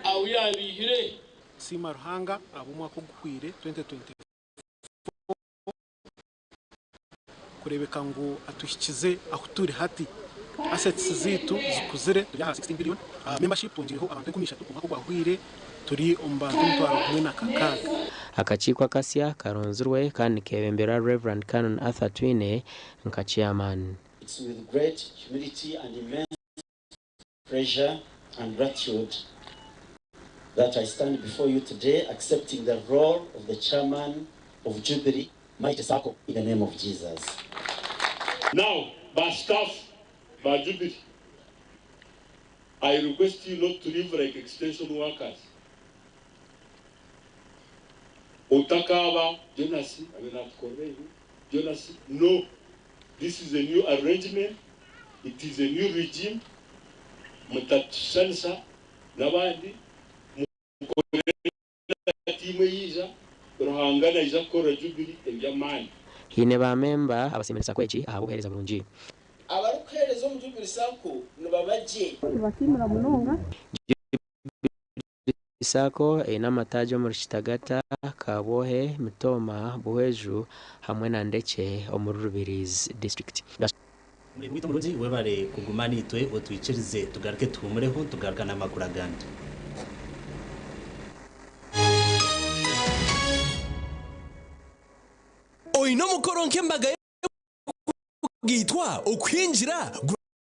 au yabihire Sima Ruhanga abumwaka gukwire 2024 kurebeka ngo atushyikize aho turi hati assets zitu zikuzire ya 16 billion membership ongereho abantu 13 kumwaka gwahwire turi umbantu mutwaro kumwe na kakaga akachiko akasya karonzurwe kandi kebembera Reverend Canon Arthur Twine nka chairman. It's with great humility and immense pleasure and gratitude that I stand before you today accepting the role of the chairman of Jubilee Mighty Sacco in the name of Jesus. Now, by staff, by Jubilee, I request you not to live like extension workers. Otakaba, Jonas, I will not convey you. Jonas, no, this is a new arrangement. It is a new regime. Mutatshansa, Nabandi, Rohangana is a core Jubilee and Yaman. Hine ba memba abasemeresa kwechi ahabuhereza burungi. Abarukereza mu Jubilee Sacco nubabaje. Bakimura munonga. Sacco inamatajo mu Kitagata, Kabohe, Mitoma, Buheju hamwe na Ndeke omurubirizi district. Mwito muruzi webare kugumana itwe otwicirize tugaruke tumureho tugarukana amakuru agandi. oronke embaga gitwa okwinjira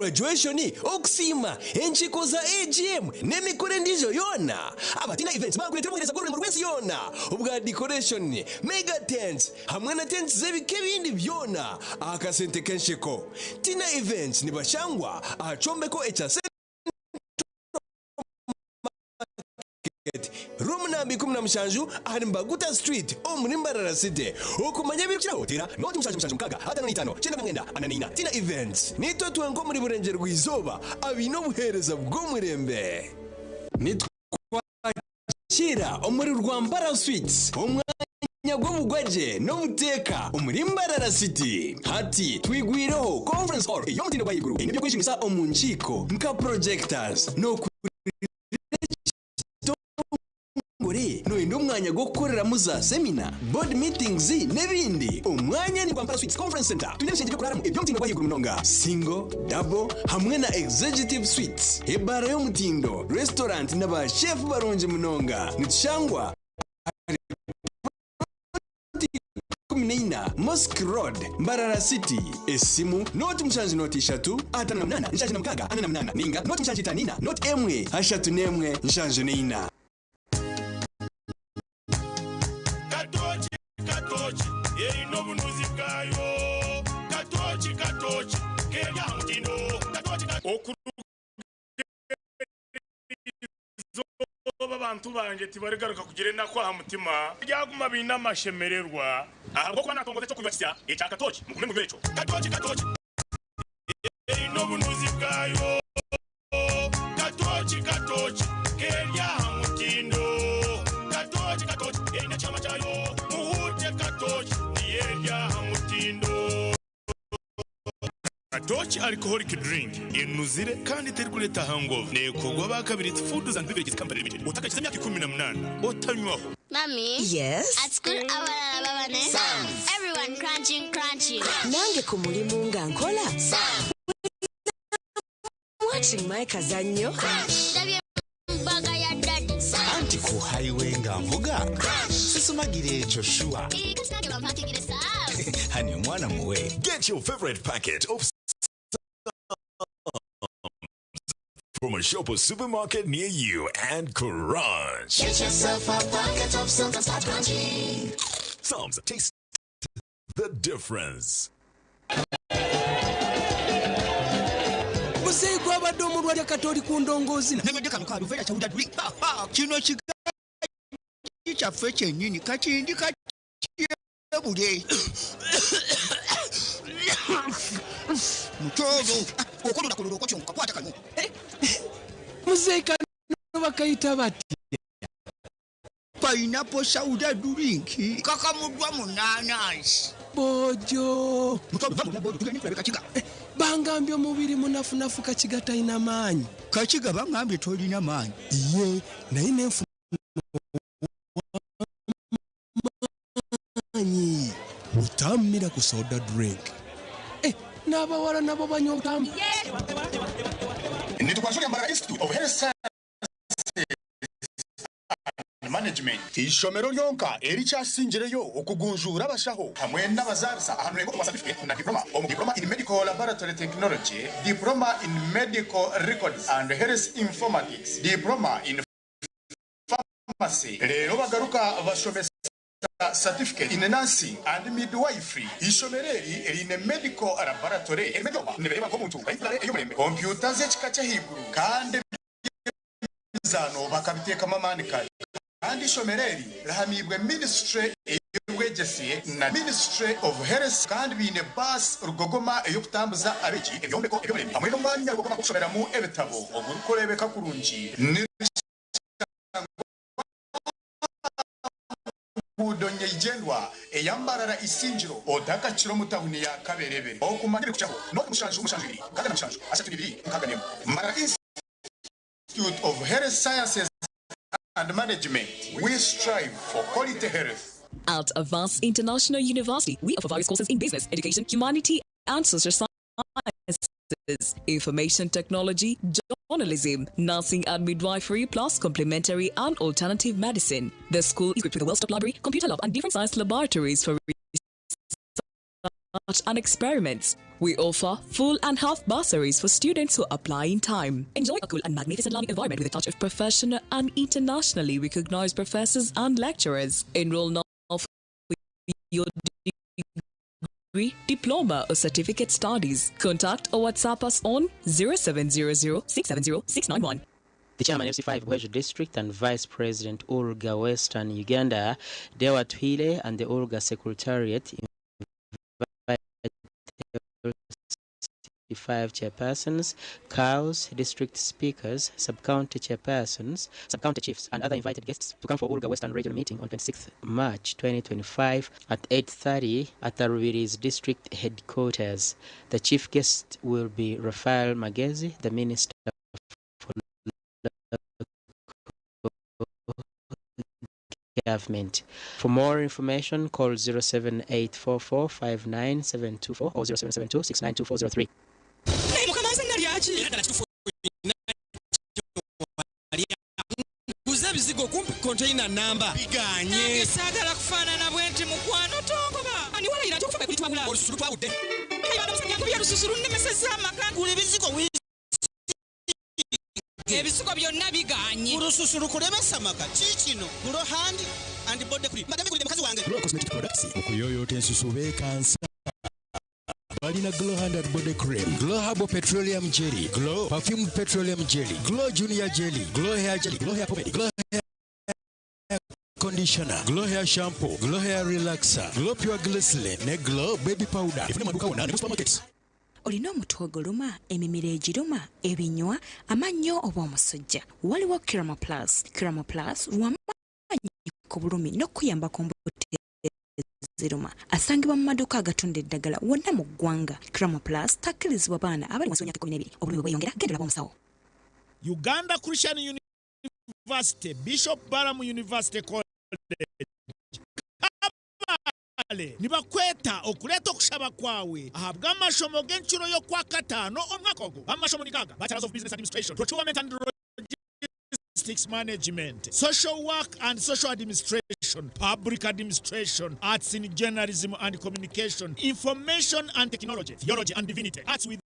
graduation okusima enchiko za AGM n'emikore ndijo yona abatina events bakuletera muhereza gore mu rwese yona ubwa decoration mega tents hamwe na tents zebike bindi byona akasente kenshiko tina events nibashangwa achombeko HSN room nambi 17 ahari Mbaguta Street omurimbarara city okumanya birukira hotera noti mushaje mukaga atano 5 cyenda mwenda ananina tina events nito twengo muri burenge rwizoba abino buhereza bw'umurembe nitwakira omuri rwambara suites omwanya gw'ubugwaje no buteka omurimbarara city hati twigwireho conference hall yomutindo bayiguru nibyo kwishimisa omunchiko nka projectors no no indo mwanya go gukorera muza seminar board meetings n'ebindi umwanya ni Rwambara Suites Conference Center tunyeshenje kurara mu ibyo mutindo bayiguru munonga single double hamwe na executive suites ebara yo mutindo restaurant n'aba chef baronje munonga nitshangwa Mosque Road Mbarara City esimu noti mushanji noti 3 8 nshanji na mkaga 8 ninga noti mushanji 5 noti emwe 3 nshanji 4 nobunuzi bwayo katoki kenya mutindo abantu banje tibaregaruka kugire nakwa mutima byaguma binamashemererwa ahubwo kwa natongoze cyo kubatya echa katoki mukume mubecho katoki nobunuzi bwayo katoki kenya mutindo katoki ina chama chayo muhuje katoki yeya mutindo katoki alcoholic drink inuzire kandi terkuleta hangover nekogwa bakabiri food and beverages company limited utakagize imyaka 18 otanywaho. Mommy, yes, at school abana babane everyone crunching nange ku mulimu nga nkola watching my kazanyo baga ya dad anti ku highway nga mvuga sisumagire echo shua hani mwana muwe get your favorite packet of from a shop or supermarket near you and crunch. Get yourself a packet of Sums and start crunching. Sums, taste the difference. Musei kwa badomu rwa katoli kundongozi nemede kanu ka ruvera chauda drink kino chicha feche nyini kachindi kachebule mutozo okono nakoloro ko chonka kwata kanu Musei kanu bakaita bati pineapple soda drink kaka mudwa munanas bojo bangambye omubiri munafunafu kakiga talina maanyi kakiga bangambye tolina maanyi ye naye nenfu maanyi utamira ku soda drink n'abawala nabo banywa utamu nitukwashoka Mbarara Institute of Health Science Management ishomero lyonka ericyasingireyo okugunjura abashaho hamwe n'abazarisa ahantu rego certificate na diploma in medical laboratory technology, diploma in medical records and health informatics, diploma in pharmacy. Rero bagaruka bashomesa certificate in nursing and midwifery. Ishomereri erine medical laboratory emedoma nebereba ko muntu bayifare eyo murembe computer z'ekikacha higuru kandi zano bakabiteka mamanika kandi shomereri rahamibwe ministry y'ubwegesiye na ministry of health kandi bine bus rugogoma eyo kutambuza abeki ebyombeko ebyo murembe hamwe no mwanya rugogoma kushobera mu ebitabo ogurukorebeka kurungi udonye igendwa eyambarara isinjiro odaka kiro mutahuni ya kaberebe okumagire kuchaho no mushanjiri kaga mushanju asatu bibiri kaganemo Mbarara Institute of Health Sciences and Management, we strive for quality health. At Advanced International University, we offer various courses in business, education, humanity, and social sciences, information technology, journalism, nursing and midwifery, plus complementary and alternative medicine. The school is equipped with a well-stocked library, computer lab, and different science laboratories for and experiments. We offer full and half bursaries for students who apply in time. Enjoy a cool and magnificent learning environment with a touch of professional and internationally recognized professors and lecturers. Enroll now for your degree, diploma or certificate studies. Contact or WhatsApp us on 0700 670 691. The chairman FC5 Bwejo District and Vice President Olga Western Uganda, Dewa Twile, and the Olga Secretariat invited 5 chairpersons, cows, district speakers, sub-county chairpersons, sub-county chiefs, and other invited guests to come for Olga Western regional meeting on 26th March 2025 at 8:30 at Arubiri's district headquarters. The chief guest will be Rafael Magezi, the Minister for Government. For more information, call 07844 59724 or 0772 692403. Bizigo kumpi container number biganye sagala kufanana bwenti mukwano tongoba ani wala ira tokufa kuli twabula olusuru twawudde kali bado musajja kubya lususuru nemeseza amaka kule bizigo ebisigo byonna biganye urususuru kulemesa maka kikino kulo hand and body cream madame kuli makazi wange Glow Cosmetic Products okuyoyota ensusu bekansa Balina Glow Hand and Body Cream, Glow Herbal Petroleum Jelly, Glow Perfumed Petroleum Jelly, Glow Junior Jelly, Glow Hair Jelly, Glow Hair Pomade, Glow Hair Conditioner, Glow Hair Shampoo, Glow Hair Relaxer, Glow Pure Glycerin, ne Glow Baby Powder. Ifuna maduka wana ne supermarkets. Olina omutwe oguluma, emimiro egiruma, ebinywa, amannyo oba omusujja. Waliwo Kiramo Plus. Kiramo Plus lw'amaanyi ku bulumi n'okuyamba ku mbuto ziruma. Asangibwa mu maduuka agatunda eddagala wonna mu ggwanga. Kiramo Plus takkirizibwa baana abali wansi w'emyaka 12. Obulumi bweyongera gendera b'omusawo. Uganda Christian University, Bishop Balamu University College. Nibakweta okuleta okushaba kwawe ahabwa amashomo g'enshuro yo kwa katano omwaka ogwo. Amashomo ni gaga: Bachelors of Business Administration, Procurement and Logistics Management, Social Work and Social Administration, Public Administration, Arts in Journalism and Communication, Information and Technology, Theology and Divinity, Arts with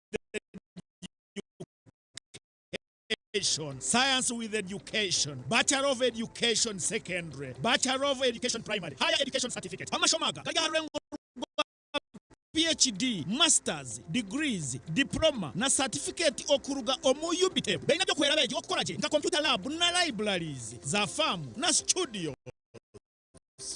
Science with Education, Bachelor of Education Secondary, Bachelor of Education Primary, Higher Education Certificate, Amashomaga, PhD, Masters, Degrees, Diploma, na Certificate okuruga omuyubite. Beina byo kwera beji okukoraje nka computer lab na libraries za farm na studio.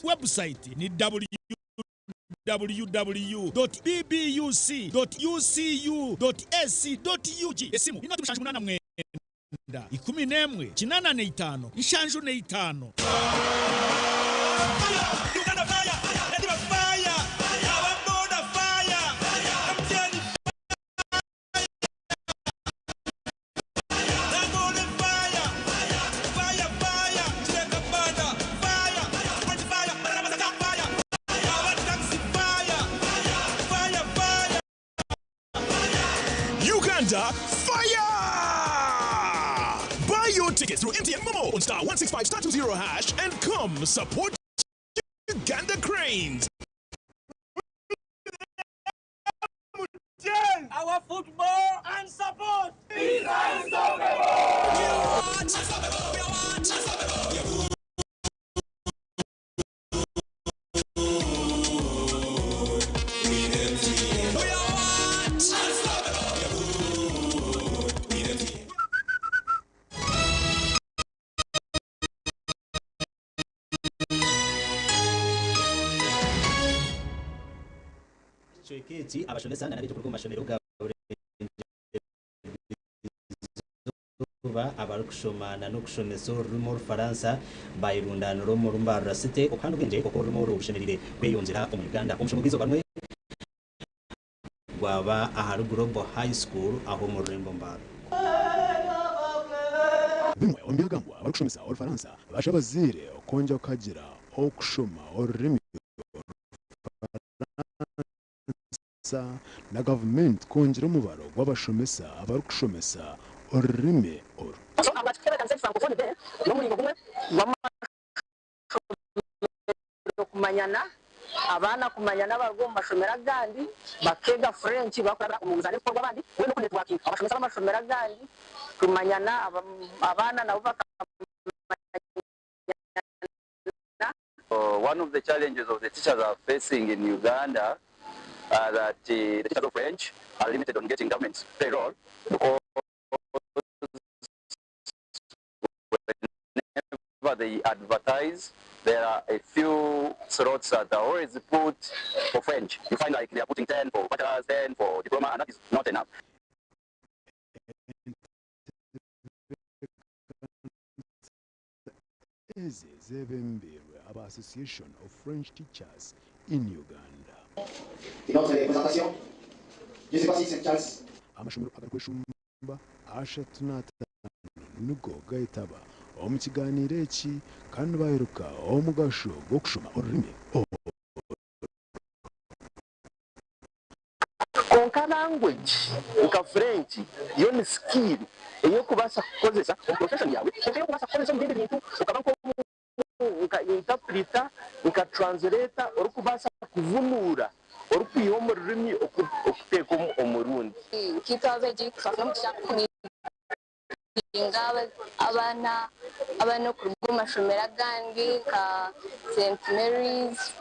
Website ni www.bbuc.ucu.ac.ug. Esimu ina tumushanju mwe 11 kinana ne 5 nshanju ne 5. Uganda fire, Edinburgh fire, Abamboda fire, MTN Dangote fire, fire, fire, Chileka banda fire, Port fire, Ramazaka fire, Awa taxi fire, fire, fire, Uganda fire. Buy your tickets through MTN Momo on *165 *20# and come support Uganda Cranes. our football and support is unstoppable. Cheketi abashomesa na bitu kumashomero ga abarukushomana no kushomesa ururimi Faransa bayirundana ro mu rumbarura site okandi ubwenge koko ururimi urushemerire kweyonzera mu Uganda umushobogizo banwe gwaba aharu Global High School aho mu Rembo Mbaro bimwe ombigambwa abarukushomesa Faransa bashabazire okonja kagira okushoma ururimi na government konjira umubaro w'abashomesa abarukushomesa ururimi oru kumanyana abana kumanya n'abarwo mu mashomera gandi bakega French bakora umuzane ko abandi we no networking abashomesa amashomera gandi kumanyana abana nabo one of the challenges of the teachers are facing in Uganda that the teachers of French are limited on getting government payroll because whenever they advertise, there are a few slots that are always put for French. You find like they are putting 10 for bachelor's, 10 for diploma, and that is not enough. Association of French Teachers in Uganda. Notre représentation, je ne sais pas si c'est Charles. Amashomero agakweshumba ashatunata nugo gaitaba omukiganiro eki kandi baheruka omugasho gwo kushoma ururimi konka language nka French yo ni skill eyo kubasa kukozesa profession yawe eyo kubasa kukozesa mu bintu ukaba ko interpreter nka translator uri kubasa kuvumura uri kwiha mu rurimi okuteka umurundi kitabe gikufasha mu cyakuni abana ku mashomera gandi ka St Mary's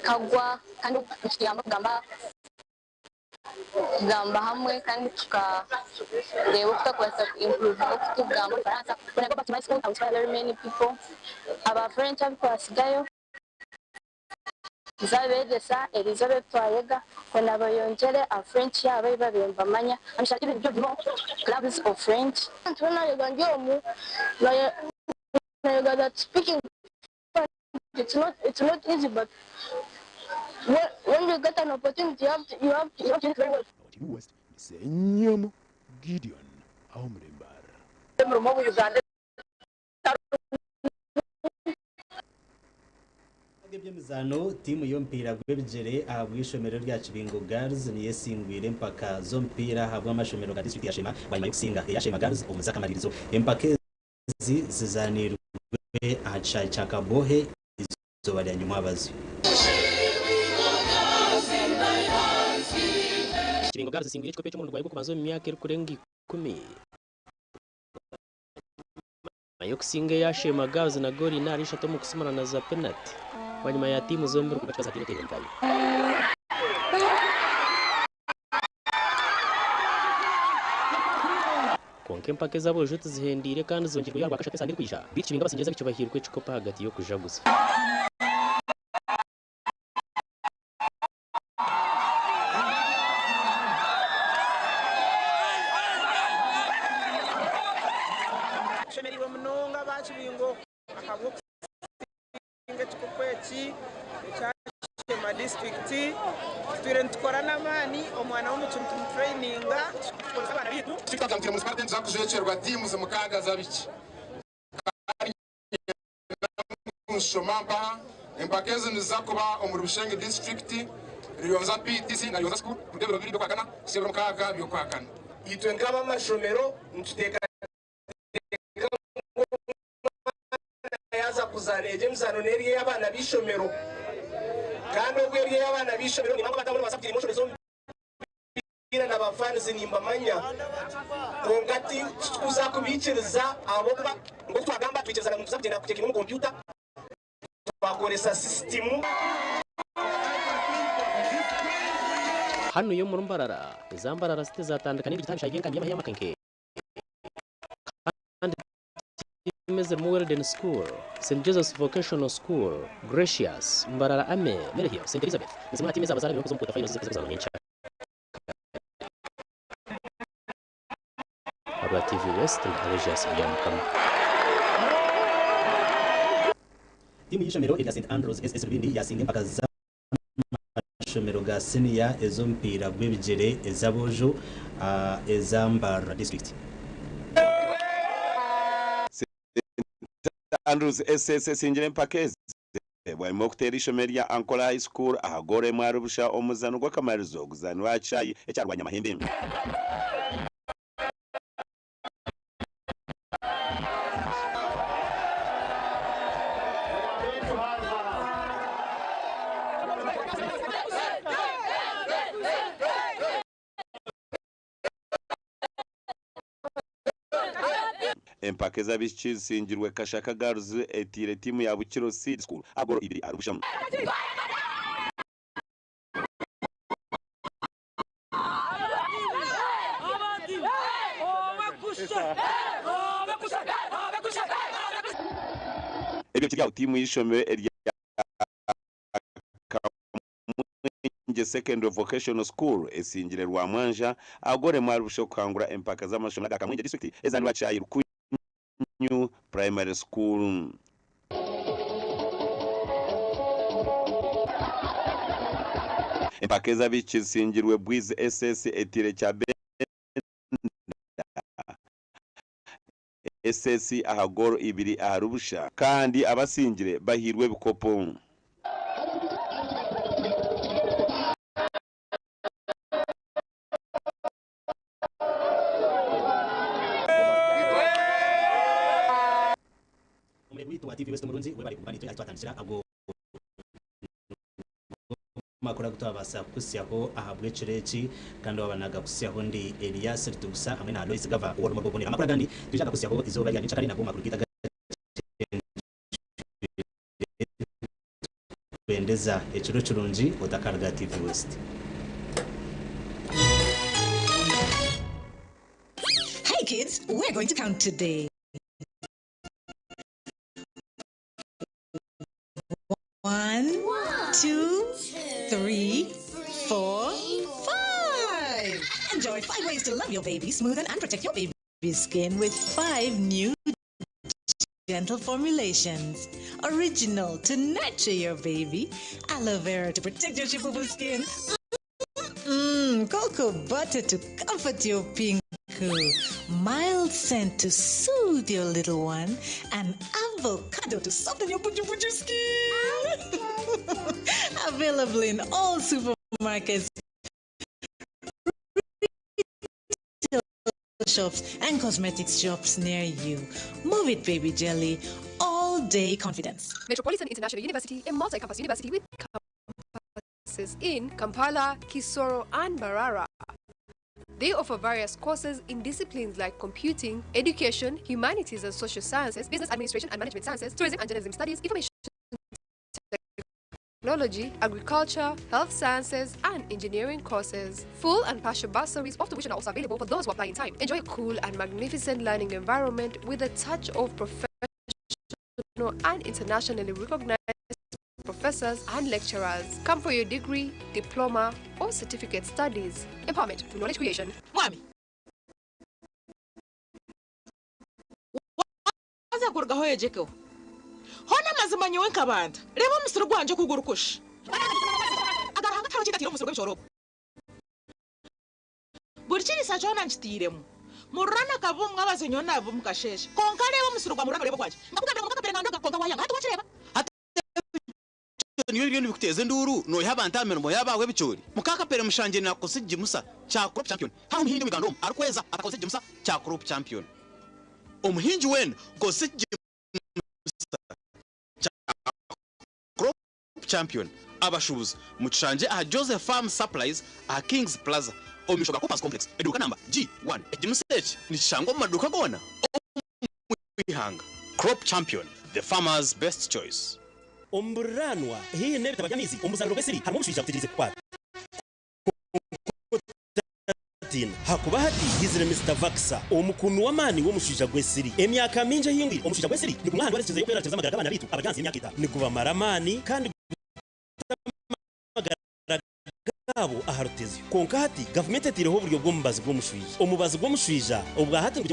kagwa kandi ukiyamba gamba hamwe kandi tukareba uko improve no kutugamba Faransa when I go back to my school I will tell very many people about French abasigayo zabegesa Elizabeth Twayega kona bayongere a French yabaye babemba manya amshakira ibyo byo clubs of French tuna yego mu that speaking it's not easy but when you get an opportunity you have to do it very well. West Senyomo Gideon Ahomrembar mu Uganda by'emizano timu y'ompira gw'ebigere ahabwa ishomero rya Kibingo Girls niye singwire empaka zo mpira ahabwa amashomero ga district ya Shema banyuma yo kusinga ya Shema Girls omuza kamaririzo empaka zizanirwe acha chakabohe izo bali nyuma abazi Kibingo Girls singwire cyo mu rwaye kumazo mu myaka iri kurenga 10 ayo kusinga ya Shema Girls na goli nari shato mu kusimana na za penalty wanyuma ya timu zombi kukatika za timu kayo konke mpake zabo jote zihendire kandi zongirwa yarwa kashate sandi kwisha bikibinga basingeza bico bahirwe cikopa hagati yo kujaguza shemeriro mnonga bakibingo akabwo kweki Shema district twire ntkorana mani omwana w'umutuntu mu training tukoza abana bitu twikagambye mu Spartan zakujecerwa timu ze mukaga zabiki Shomamba empakeze nizakuba omurubishenge district riyonza PTC na riyonza school kudebero biri kwakana sebro mukaga byo kwakana itwendera amashomero ntuteka yaza kuzaneje mzano neri y'abana bishomero kandi ubweri y'abana bishomero ni mama batabona basabye emotion zo bira na bafans nimba manya ngati tuza kubikiriza abo kuba ngo twagamba twikiriza ngo tuzagenda kutekina mu computer twakoresa system hano yo mu mbarara izambarara zite zatandukanye bitabishagiye kandi y'amakenke Meze Muwelden School, St. Joseph's Vocational School, Gracious, Mbarara Ame, Merehio, St. Elizabeth. Nzima hati meza bazara birokuzo mputa finals zikeza nyinshi. Aba TV West na Elias Gavah. Timu y'ishomero ya St. Andrews SSBD yasinge mpaka za shomero ga senior ezo mpira gw'ebigere ezabojo ezambara district. Andrews SSS ingire mpakeze bwa kutera ishomero ya Ankora High School ahagore mwarubusha omuzano gw'akamarizo guzanwa cyayi ecyarwanya amahembe empake z'abishi zisingirwe Kashaka Girls etire timu ya Bukiro Seed School agoro ibiri arubushamu ebyo kirya timu y'ishomero Elias Secondary Vocational School esingire Rwamwanja agore mwarusho kangura empaka z'amashomero ga Kamwenge district ezani bacayi Rukunyu Primary School empaka z'abikisingirwe Bwiz SS etire cya SS ahagoro ibiri aharubusha kandi abasingire bahirwe bikopo makora gutabasa kusyaho ahabwe cireki kandi wabanaga kusyaho ndi Elias Loyce hamwe na Loyce Gavah uwo mabobonera makora kandi tujaka kusyaho izoba ya nicakari na goma kurugita bendeza eciro curunji otakarga TV West. Hey kids, we're going to count today. 1, 2, 3, 4, 5. Enjoy 5 ways to love your baby, smoothen and protect your baby's skin with 5 new gentle formulations. Original to nurture your baby, aloe vera to protect your chipubu skin, cocoa butter to comfort your pinku, mild scent to soothe your little one, and avocado to soften your buju skin. Available in all supermarkets, shops, and cosmetics shops near you. Move it, baby jelly. All day confidence. Metropolitan International University, a multi-campus university with campuses in Kampala, Kisoro, and Mbarara. They offer various courses in disciplines like computing, education, humanities and social sciences, business administration and management sciences, tourism and journalism studies, information technology, agriculture, health sciences, and engineering courses. Full and partial bursaries of tuition are also available for those who apply in time. Enjoy a cool and magnificent learning environment with a touch of professional and internationally recognized professors and lecturers. Come for your degree, diploma, or certificate studies. Empowerment through knowledge creation. Mwami. Waza kurga hoye jeko. Hona mazima nyewe nkabanda. Reba umusoro gwanje kugurukusha. Agaranga tawo kigatira umusoro gw'ibishorobo. Burikiri sajona nchitiremu. Murana kabumwe abazenyo nabo mukasheshe. Konka reba umusoro gwa murana reba gwanje. Ngakugambira ngo kapera nando gakonga wayanga hati wachireba. Niyo bintu bikuteze nduru no yabantameno mo yabawe bicuri. Mukaka pere mushanje na kosije musa cha crop champion. Ha umuhinji wigando arakweza atakosije musa cha crop champion. Umuhinji wen kosije champion abashubuzi mucanje aha Joseph Farm Supplies aha Kings Plaza omishoka Coopers Complex eduka number G1 ejimusearch nishango maduka gona ihanga crop champion the farmer's best choice omburanwa hii nebe tabajamizi omusaruro gw'esiri harimo mushija kutirize kwata hakuba hati hizire Mr Vaxa omukunu w'amani wo mushija gw'esiri emyaka minje hingi omushija gw'esiri ni kumahanga warecyeze yo kwera cyeza amagara abana bitu abajanzi imyaka ita ni kuva maramani kandi gabo aharuteze konka hati government etireho buryo bwo mubazi bwo mushwije omubazi bwo mushwija obwa hati ngo